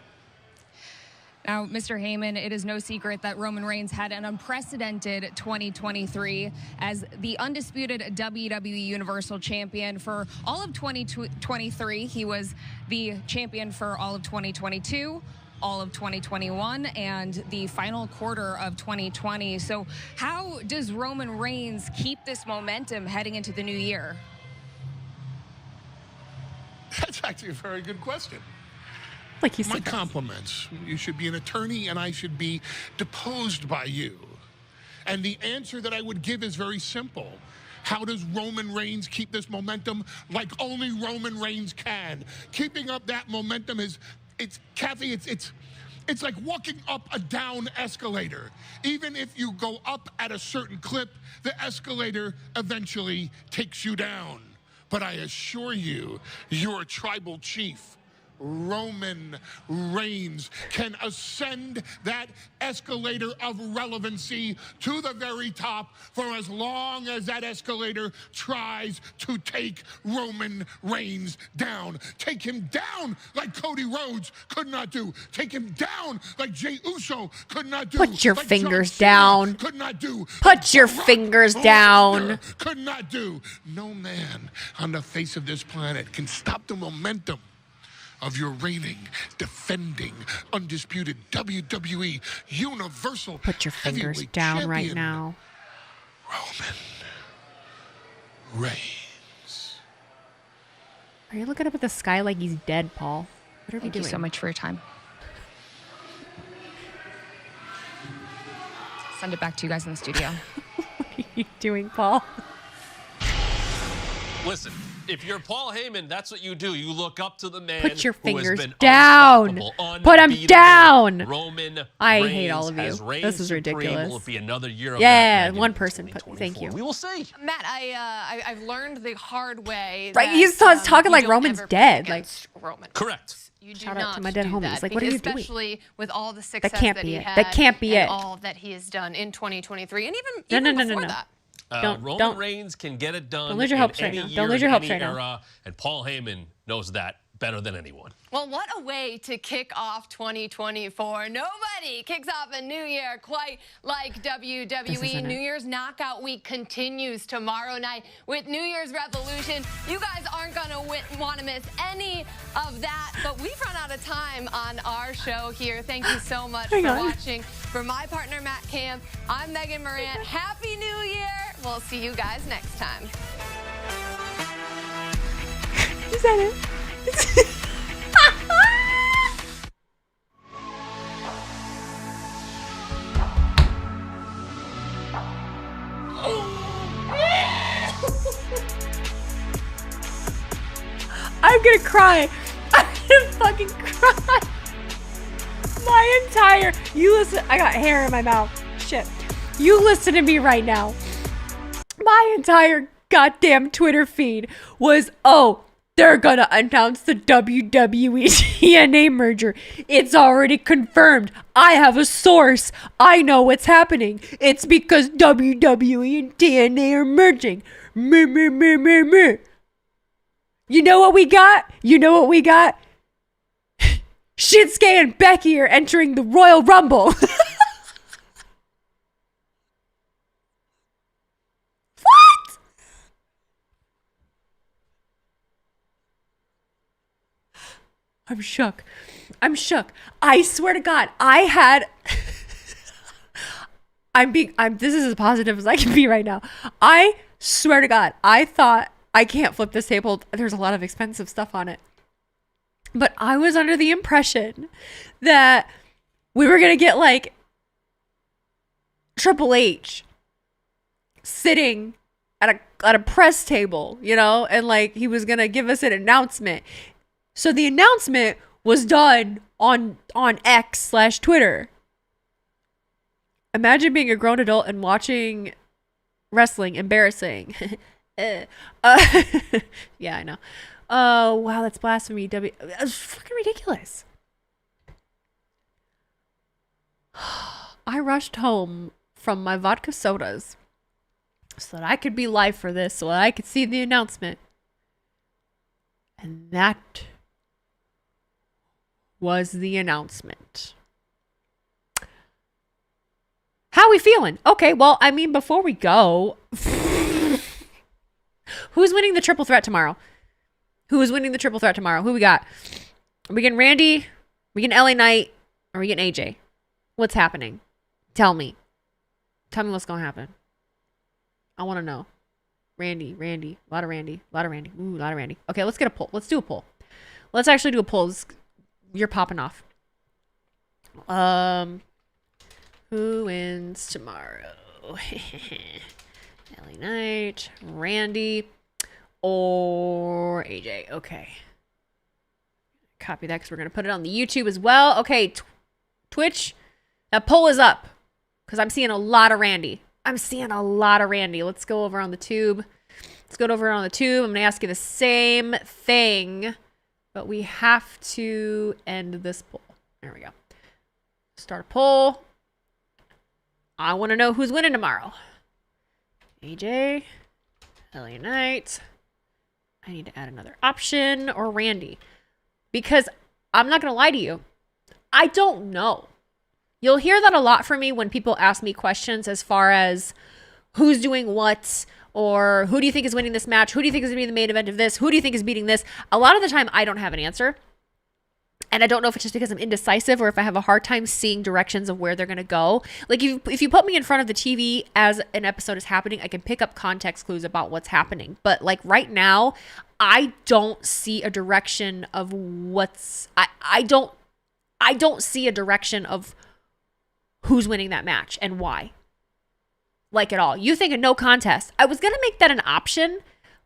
Now, Mr. Heyman, it is no secret that Roman Reigns had an unprecedented 2023 as the undisputed WWE Universal Champion for all of 2023. He was the champion for all of 2022, all of 2021, and the final quarter of 2020. So how does Roman Reigns keep this momentum heading into the new year? That's actually a very good question. Like he's my compliments. You should be an attorney, and I should be deposed by you. And the answer that I would give is very simple. How does Roman Reigns keep this momentum like only Roman Reigns can? Keeping up that momentum is, Kathy, it's like walking up a down escalator. Even if you go up at a certain clip, the escalator eventually takes you down. But I assure you, your tribal chief, Roman Reigns, can ascend that escalator of relevancy to the very top for as long as that escalator tries to take Roman Reigns down. Take him down like Cody Rhodes could not do. Take him down like Jey Uso could not do. Put your like fingers John Cena down. Could not do. Put your fingers down. Could not do. No man on the face of this planet can stop the momentum of your reigning, defending, undisputed WWE Universal Put your fingers Heavyweight down Champion, right now. Roman Reigns. Are you looking up at the sky like he's dead, Paul? What are we Thank doing? you so much for your time. Send it back to you guys in the studio. What are you doing, Paul? Listen, if you're Paul Heyman, that's what you do. You look up to the man Put your who has fingers been down. unstoppable, Put him unbeatable. down. Roman I Reigns hate all of you. has reigned This is supreme. ridiculous. Will it be another year of Yeah, that, Megan, one person. Thank you. We will see. Matt, I've learned the hard way. Right, that, he's talking you like don't Roman's ever dead. pick Like, against Roman. Correct. You do shout out to not my dead do homies. that, Like, what are you doing? Especially with all the success can't that be he it. had. That can't be and it. all that he has done in 2023, and No, even no, before no. that. Roman Reigns can get it done. Don't lose your in hopes right any now. year, Don't lose your in hopes any right now. era, and Paul Heyman knows that better than anyone. Well, what a way to kick off 2024. Nobody kicks off a new year quite like WWE. New Year's Knockout Week continues tomorrow night with New Year's Revolution. You guys aren't going to want to miss any of that, but we've run out of time on our show here. Thank you so much for watching. For my partner, Matt Camp, I'm Megan Morant. Happy New Year. We'll see you guys next time. Is that it? I'm gonna cry. I'm gonna fucking cry. My entire... You listen... I got hair in my mouth. Shit. You listen to me right now. My entire goddamn Twitter feed was, oh, they're gonna announce the WWE TNA merger. It's already confirmed. I have a source. I know what's happening. It's because WWE and TNA are merging. Meh. You know what we got? Shinsuke and Becky are entering the Royal Rumble. What? I'm shook. I swear to God, I had... this is as positive as I can be right now. I swear to God, I thought, I can't flip this table. There's a lot of expensive stuff on it. But I was under the impression that we were going to get like Triple H sitting at a press table, you know, and like he was going to give us an announcement. So the announcement was done on X/Twitter. Imagine being a grown adult and watching wrestling. Embarrassing. Yeah, I know. Oh, wow, that's blasphemy. It's fucking ridiculous. I rushed home from my vodka sodas so that I could be live for this, so that I could see the announcement. And that was the announcement. How we feeling? Okay, well, I mean, before we go, who's winning the triple threat tomorrow? Who we got? Are we getting Randy? Are we getting LA Knight? Are we getting AJ? What's happening? Tell me what's going to happen. I want to know. Randy. A lot of Randy. Ooh, a lot of Randy. Okay, let's get a poll. Let's do a poll. Let's actually do a poll. you're popping off. Who wins tomorrow? LA Knight, Randy, or AJ? Okay. Copy that because we're going to put it on the YouTube as well. Okay, Twitch, that poll is up because I'm seeing a lot of Randy. Let's go over on the tube. I'm going to ask you the same thing, but we have to end this poll. There we go. Start a poll. I want to know who's winning tomorrow. AJ, LA Knight. I need to add another option, or Randy. Because I'm not going to lie to you. I don't know. You'll hear that a lot from me when people ask me questions as far as who's doing what, or who do you think is winning this match? Who do you think is going to be the main event of this? Who do you think is beating this? A lot of the time, I don't have an answer. And I don't know if it's just because I'm indecisive or if I have a hard time seeing directions of where they're going to go. Like, if you put me in front of the TV as an episode is happening, I can pick up context clues about what's happening. But, like, right now, I don't see a direction of what's... I don't see a direction of who's winning that match and why. Like, at all. You think a no contest. I was going to make that an option,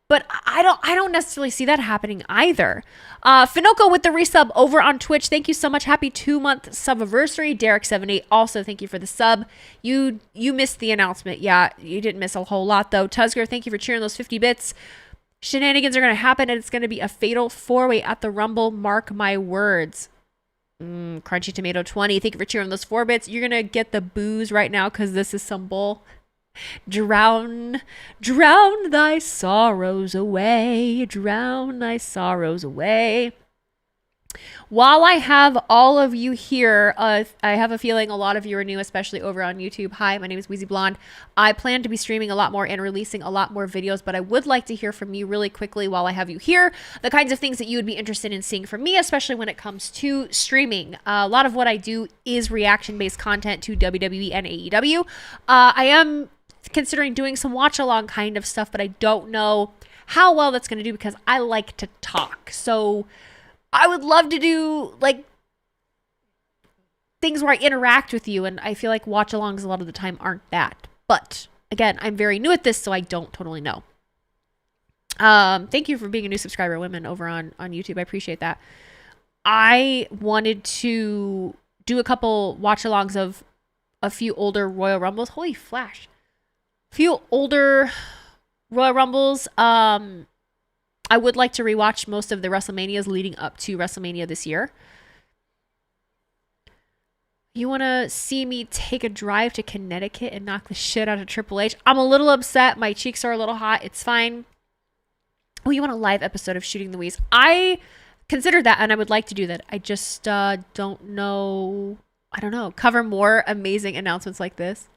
but I don't necessarily see that happening either. Finoko with the resub over on Twitch. Thank you so much. Happy 2-month subiversary. Derek78 also, thank you for the sub. You missed the announcement. Yeah, you didn't miss a whole lot though. Tuzger, thank you for cheering those 50 bits. Shenanigans are going to happen and it's going to be a fatal 4-way at the Rumble. Mark my words. Crunchy Tomato 20. Thank you for cheering those 4 bits. You're going to get the booze right now because this is some bull. Drown thy sorrows away. Drown thy sorrows away. While I have all of you here, I have a feeling a lot of you are new, especially over on YouTube. Hi, my name is Wheezy Blonde. I plan to be streaming a lot more and releasing a lot more videos, but I would like to hear from you really quickly while I have you here, the kinds of things that you would be interested in seeing from me, especially when it comes to streaming. A lot of what I do is reaction-based content to WWE and AEW. I am considering doing some watch-along kind of stuff, but I don't know how well that's going to do because I like to talk. So I would love to do like things where I interact with you, and I feel like watch-alongs a lot of the time aren't that. But again, I'm very new at this, so I don't totally know. Thank you for being a new subscriber, women, over on YouTube. I appreciate that. I wanted to do a couple watch-alongs of a few older Royal Rumbles. Holy flash. A few older Royal Rumbles. I would like to rewatch most of the WrestleManias leading up to WrestleMania this year. You want to see me take a drive to Connecticut and knock the shit out of Triple H? I'm a little upset. My cheeks are a little hot. It's fine. Oh, you want a live episode of Shooting the Wheeze? I considered that, and I would like to do that. I just don't know. I don't know. Cover more amazing announcements like this.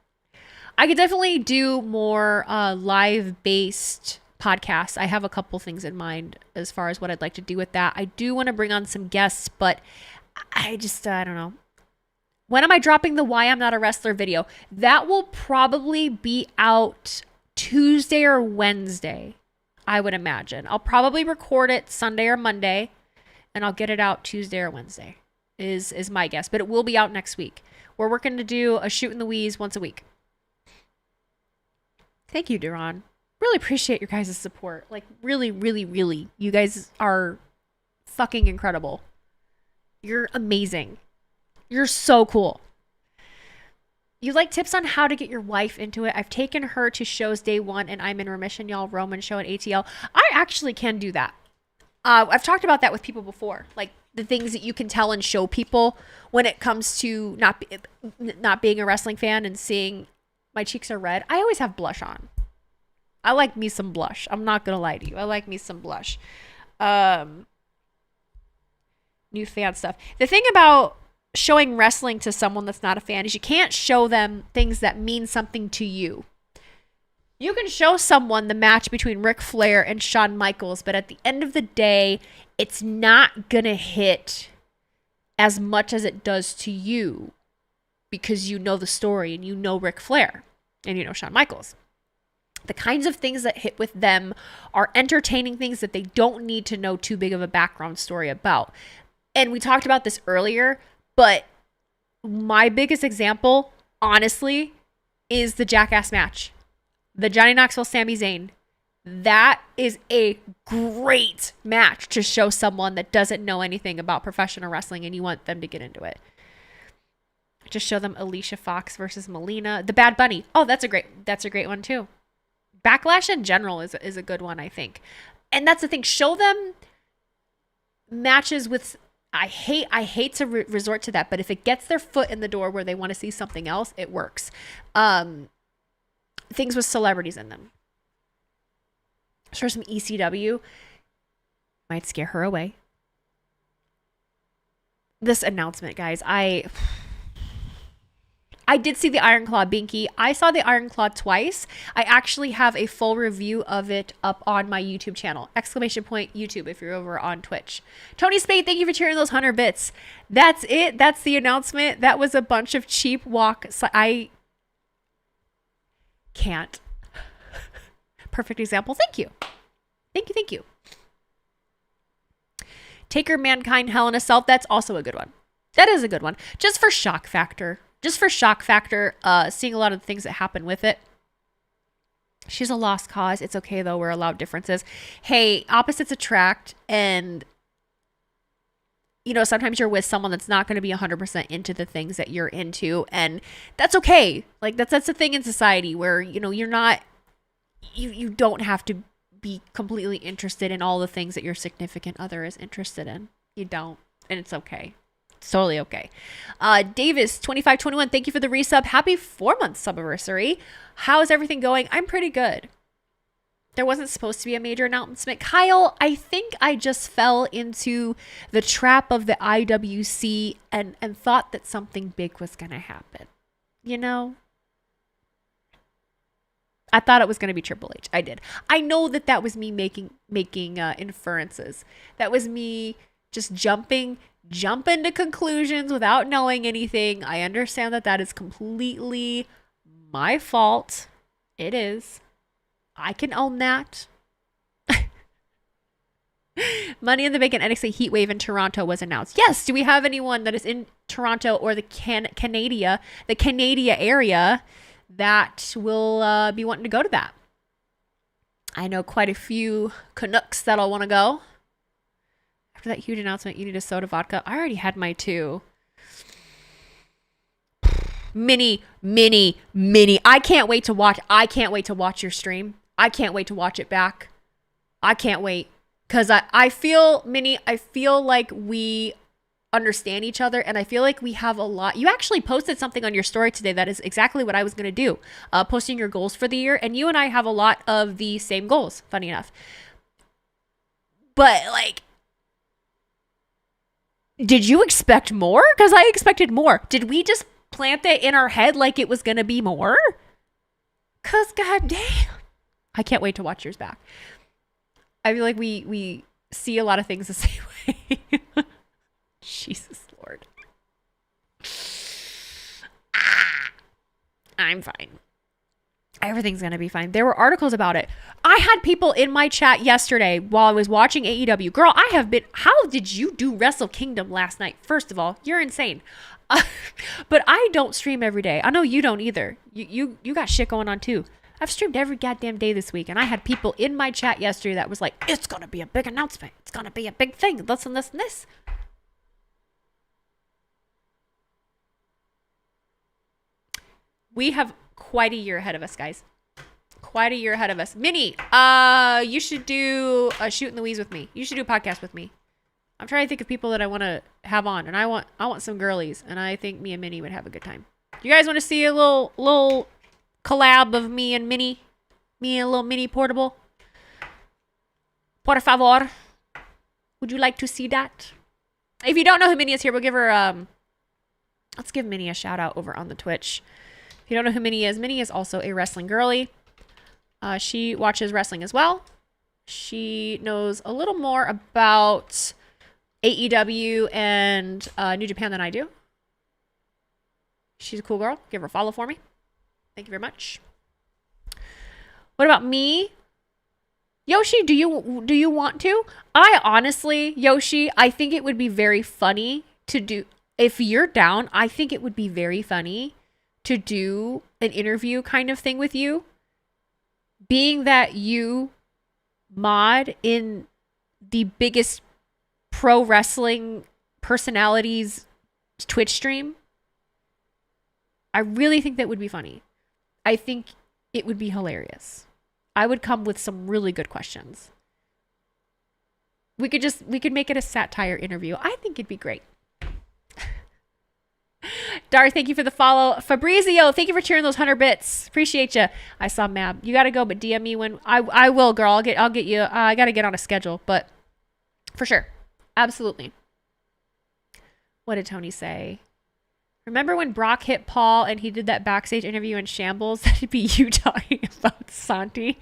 I could definitely do more live-based podcasts. I have a couple things in mind as far as what I'd like to do with that. I do want to bring on some guests, but I just, I don't know. When am I dropping the Why I'm Not a Wrestler video? That will probably be out Tuesday or Wednesday, I would imagine. I'll probably record it Sunday or Monday, and I'll get it out Tuesday or Wednesday, is my guess. But it will be out next week. We're working to do a Shooting the Wheeze once a week. Thank you, Duran. Really appreciate your guys' support. Like, really, really, really. You guys are fucking incredible. You're amazing. You're so cool. You like tips on how to get your wife into it? I've taken her to shows day one and I'm in remission, y'all. Roman show and ATL. I actually can do that. I've talked about that with people before. Like the things that you can tell and show people when it comes to not being a wrestling fan and seeing my cheeks are red. I always have blush on. I like me some blush. I'm not going to lie to you. I like me some blush. New fan stuff. The thing about showing wrestling to someone that's not a fan is you can't show them things that mean something to you. You can show someone the match between Ric Flair and Shawn Michaels, but at the end of the day, it's not going to hit as much as it does to you because you know the story and you know Ric Flair and you know Shawn Michaels. The kinds of things that hit with them are entertaining things that they don't need to know too big of a background story about. And we talked about this earlier, but my biggest example, honestly, is the Jackass match. The Johnny Knoxville, Sami Zayn. That is a great match to show someone that doesn't know anything about professional wrestling and you want them to get into it. Just show them Alicia Fox versus Melina. The Bad Bunny. Oh, that's a great one too. Backlash in general is a good one, I think. And that's the thing. Show them matches with... I hate to resort to that, but if it gets their foot in the door where they want to see something else, it works. Things with celebrities in them. Show some ECW. Might scare her away. This announcement, guys. I did see the Iron Claw Binky. I saw the Iron Claw twice. I actually have a full review of it up on my YouTube channel. ! YouTube if you're over on Twitch. Tony Spade, thank you for cheering those 100 bits. That's it. That's the announcement. That was a bunch of cheap walk. I can't. Perfect example. Thank you. Thank you. Taker, Mankind, Hell in a Cell. That's also a good one. That is a good one. Just for shock factor. Seeing a lot of the things that happen with it. She's a lost cause. It's okay, though. We're allowed differences. Hey, opposites attract. And, sometimes you're with someone that's not going to be 100% into the things that you're into. And that's okay. Like, that's the thing in society where, you're not... You don't have to be completely interested in all the things that your significant other is interested in. You don't. And it's okay. It's totally okay. Davis, 2521, thank you for the resub. Happy 4-month subiversary. How is everything going? I'm pretty good. There wasn't supposed to be a major announcement. Kyle, I think I just fell into the trap of the IWC and thought that something big was going to happen. I thought it was going to be Triple H. I did. I know that was me making inferences. That was me just jumping to conclusions without knowing anything. I understand that is completely my fault. It is. I can own that. Money in the Bank and NXT Heatwave in Toronto was announced. Yes. Do we have anyone that is in Toronto or the Canada area that will be wanting to go to that? I know quite a few Canucks that'll want to go. After that huge announcement, you need a soda vodka. I already had my 2. Mini. I can't wait to watch your stream. I can't wait to watch it back. I can't wait. Because I feel like we understand each other, and I feel like we have a lot. You actually posted something on your story today that is exactly what I was going to do, posting your goals for the year, and you and I have a lot of the same goals, funny enough. But did you expect more? Because I expected more. Did we just plant it in our head like it was going to be more? Because goddamn, I can't wait to watch yours back. I feel like we see a lot of things the same way. Jesus Lord. I'm fine. Everything's going to be fine. There were articles about it. I had people in my chat yesterday while I was watching AEW. Girl, how did you do Wrestle Kingdom last night? First of all, you're insane. But I don't stream every day. I know you don't either. You got shit going on too. I've streamed every goddamn day this week, and I had people in my chat yesterday that was like, it's going to be a big announcement. It's going to be a big thing. This and this and this. We have quite a year ahead of us, guys. Quite a year ahead of us. Minnie, you should do a Shoot in the Wheeze with me. You should do a podcast with me. I'm trying to think of people that I want to have on, and I want some girlies, and I think me and Minnie would have a good time. You guys want to see a little collab of me and Minnie? Me and a little Minnie Portable? Por favor. Would you like to see that? If you don't know who Minnie is here, we'll give her, let's give Minnie a shout out over on the Twitch. If you don't know who Minnie is also a wrestling girly. She watches wrestling as well. She knows a little more about AEW and New Japan than I do. She's a cool girl. Give her a follow for me. Thank you very much. What about me? Yoshi, do you want to? I honestly, Yoshi, I think it would be very funny to do, if you're down, I think it would be very funny to do an interview kind of thing with you, being that you mod in the biggest pro wrestling personalities Twitch stream. I really think that would be funny. I think it would be hilarious. I would come with some really good questions. We could make it a satire interview. I think it'd be great. Dar, thank you for the follow. Fabrizio, thank you for cheering those 100 bits. Appreciate you. I saw Mab. You gotta go, but DM me when I will, girl. I'll get you. I gotta get on a schedule, but for sure, absolutely. What did Tony say? Remember when Brock hit Paul and he did that backstage interview in shambles? That'd be you talking about Santi.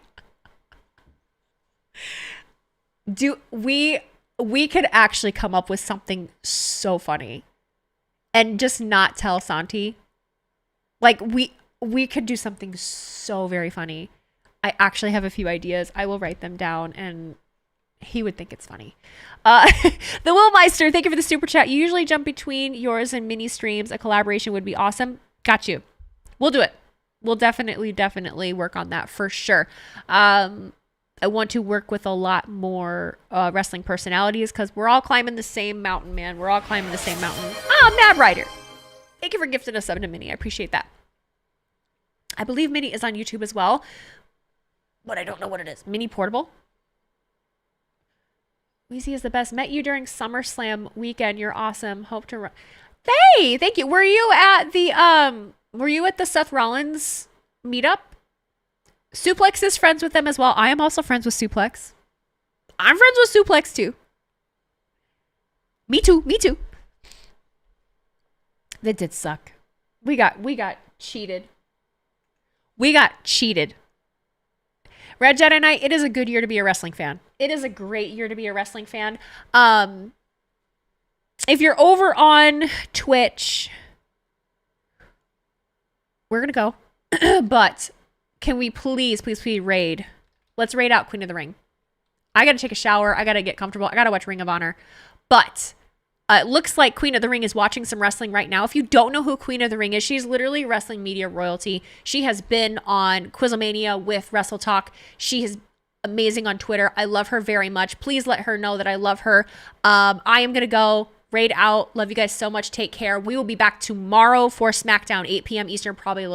We could actually come up with something so funny and just not tell Santi. Like we could do something so very funny. I actually have a few ideas. I will write them down and he would think it's funny. The Willmeister, thank you for the super chat. You usually jump between yours and mini streams. A collaboration would be awesome. Got you. We'll do it. We'll definitely work on that for sure. I want to work with a lot more wrestling personalities because we're all climbing the same mountain, man. We're all climbing the same mountain. Mab Rider. Thank you for gifting a sub to Minnie. I appreciate that. I believe Minnie is on YouTube as well, but I don't know what it is. Minnie Portable. Weezy is the best. Met you during SummerSlam weekend. You're awesome. Hope to run. Hey, thank you. Were you at the Seth Rollins meetup? Suplex is friends with them as well. I am also friends with Suplex. I'm friends with Suplex too. Me too. That did suck. We got cheated. Red Jedi Knight, it is a good year to be a wrestling fan. It is a great year to be a wrestling fan. If you're over on Twitch, we're going to go. But can we please raid? Let's raid out Queen of the Ring. I got to take a shower. I got to get comfortable. I got to watch Ring of Honor. But it looks like Queen of the Ring is watching some wrestling right now. If you don't know who Queen of the Ring is, she's literally wrestling media royalty. She has been on Quizlemania with Wrestle Talk. She is amazing on Twitter. I love her very much. Please let her know that I love her. I am going to go raid out. Love you guys so much. Take care. We will be back tomorrow for SmackDown, 8 p.m. Eastern, probably a little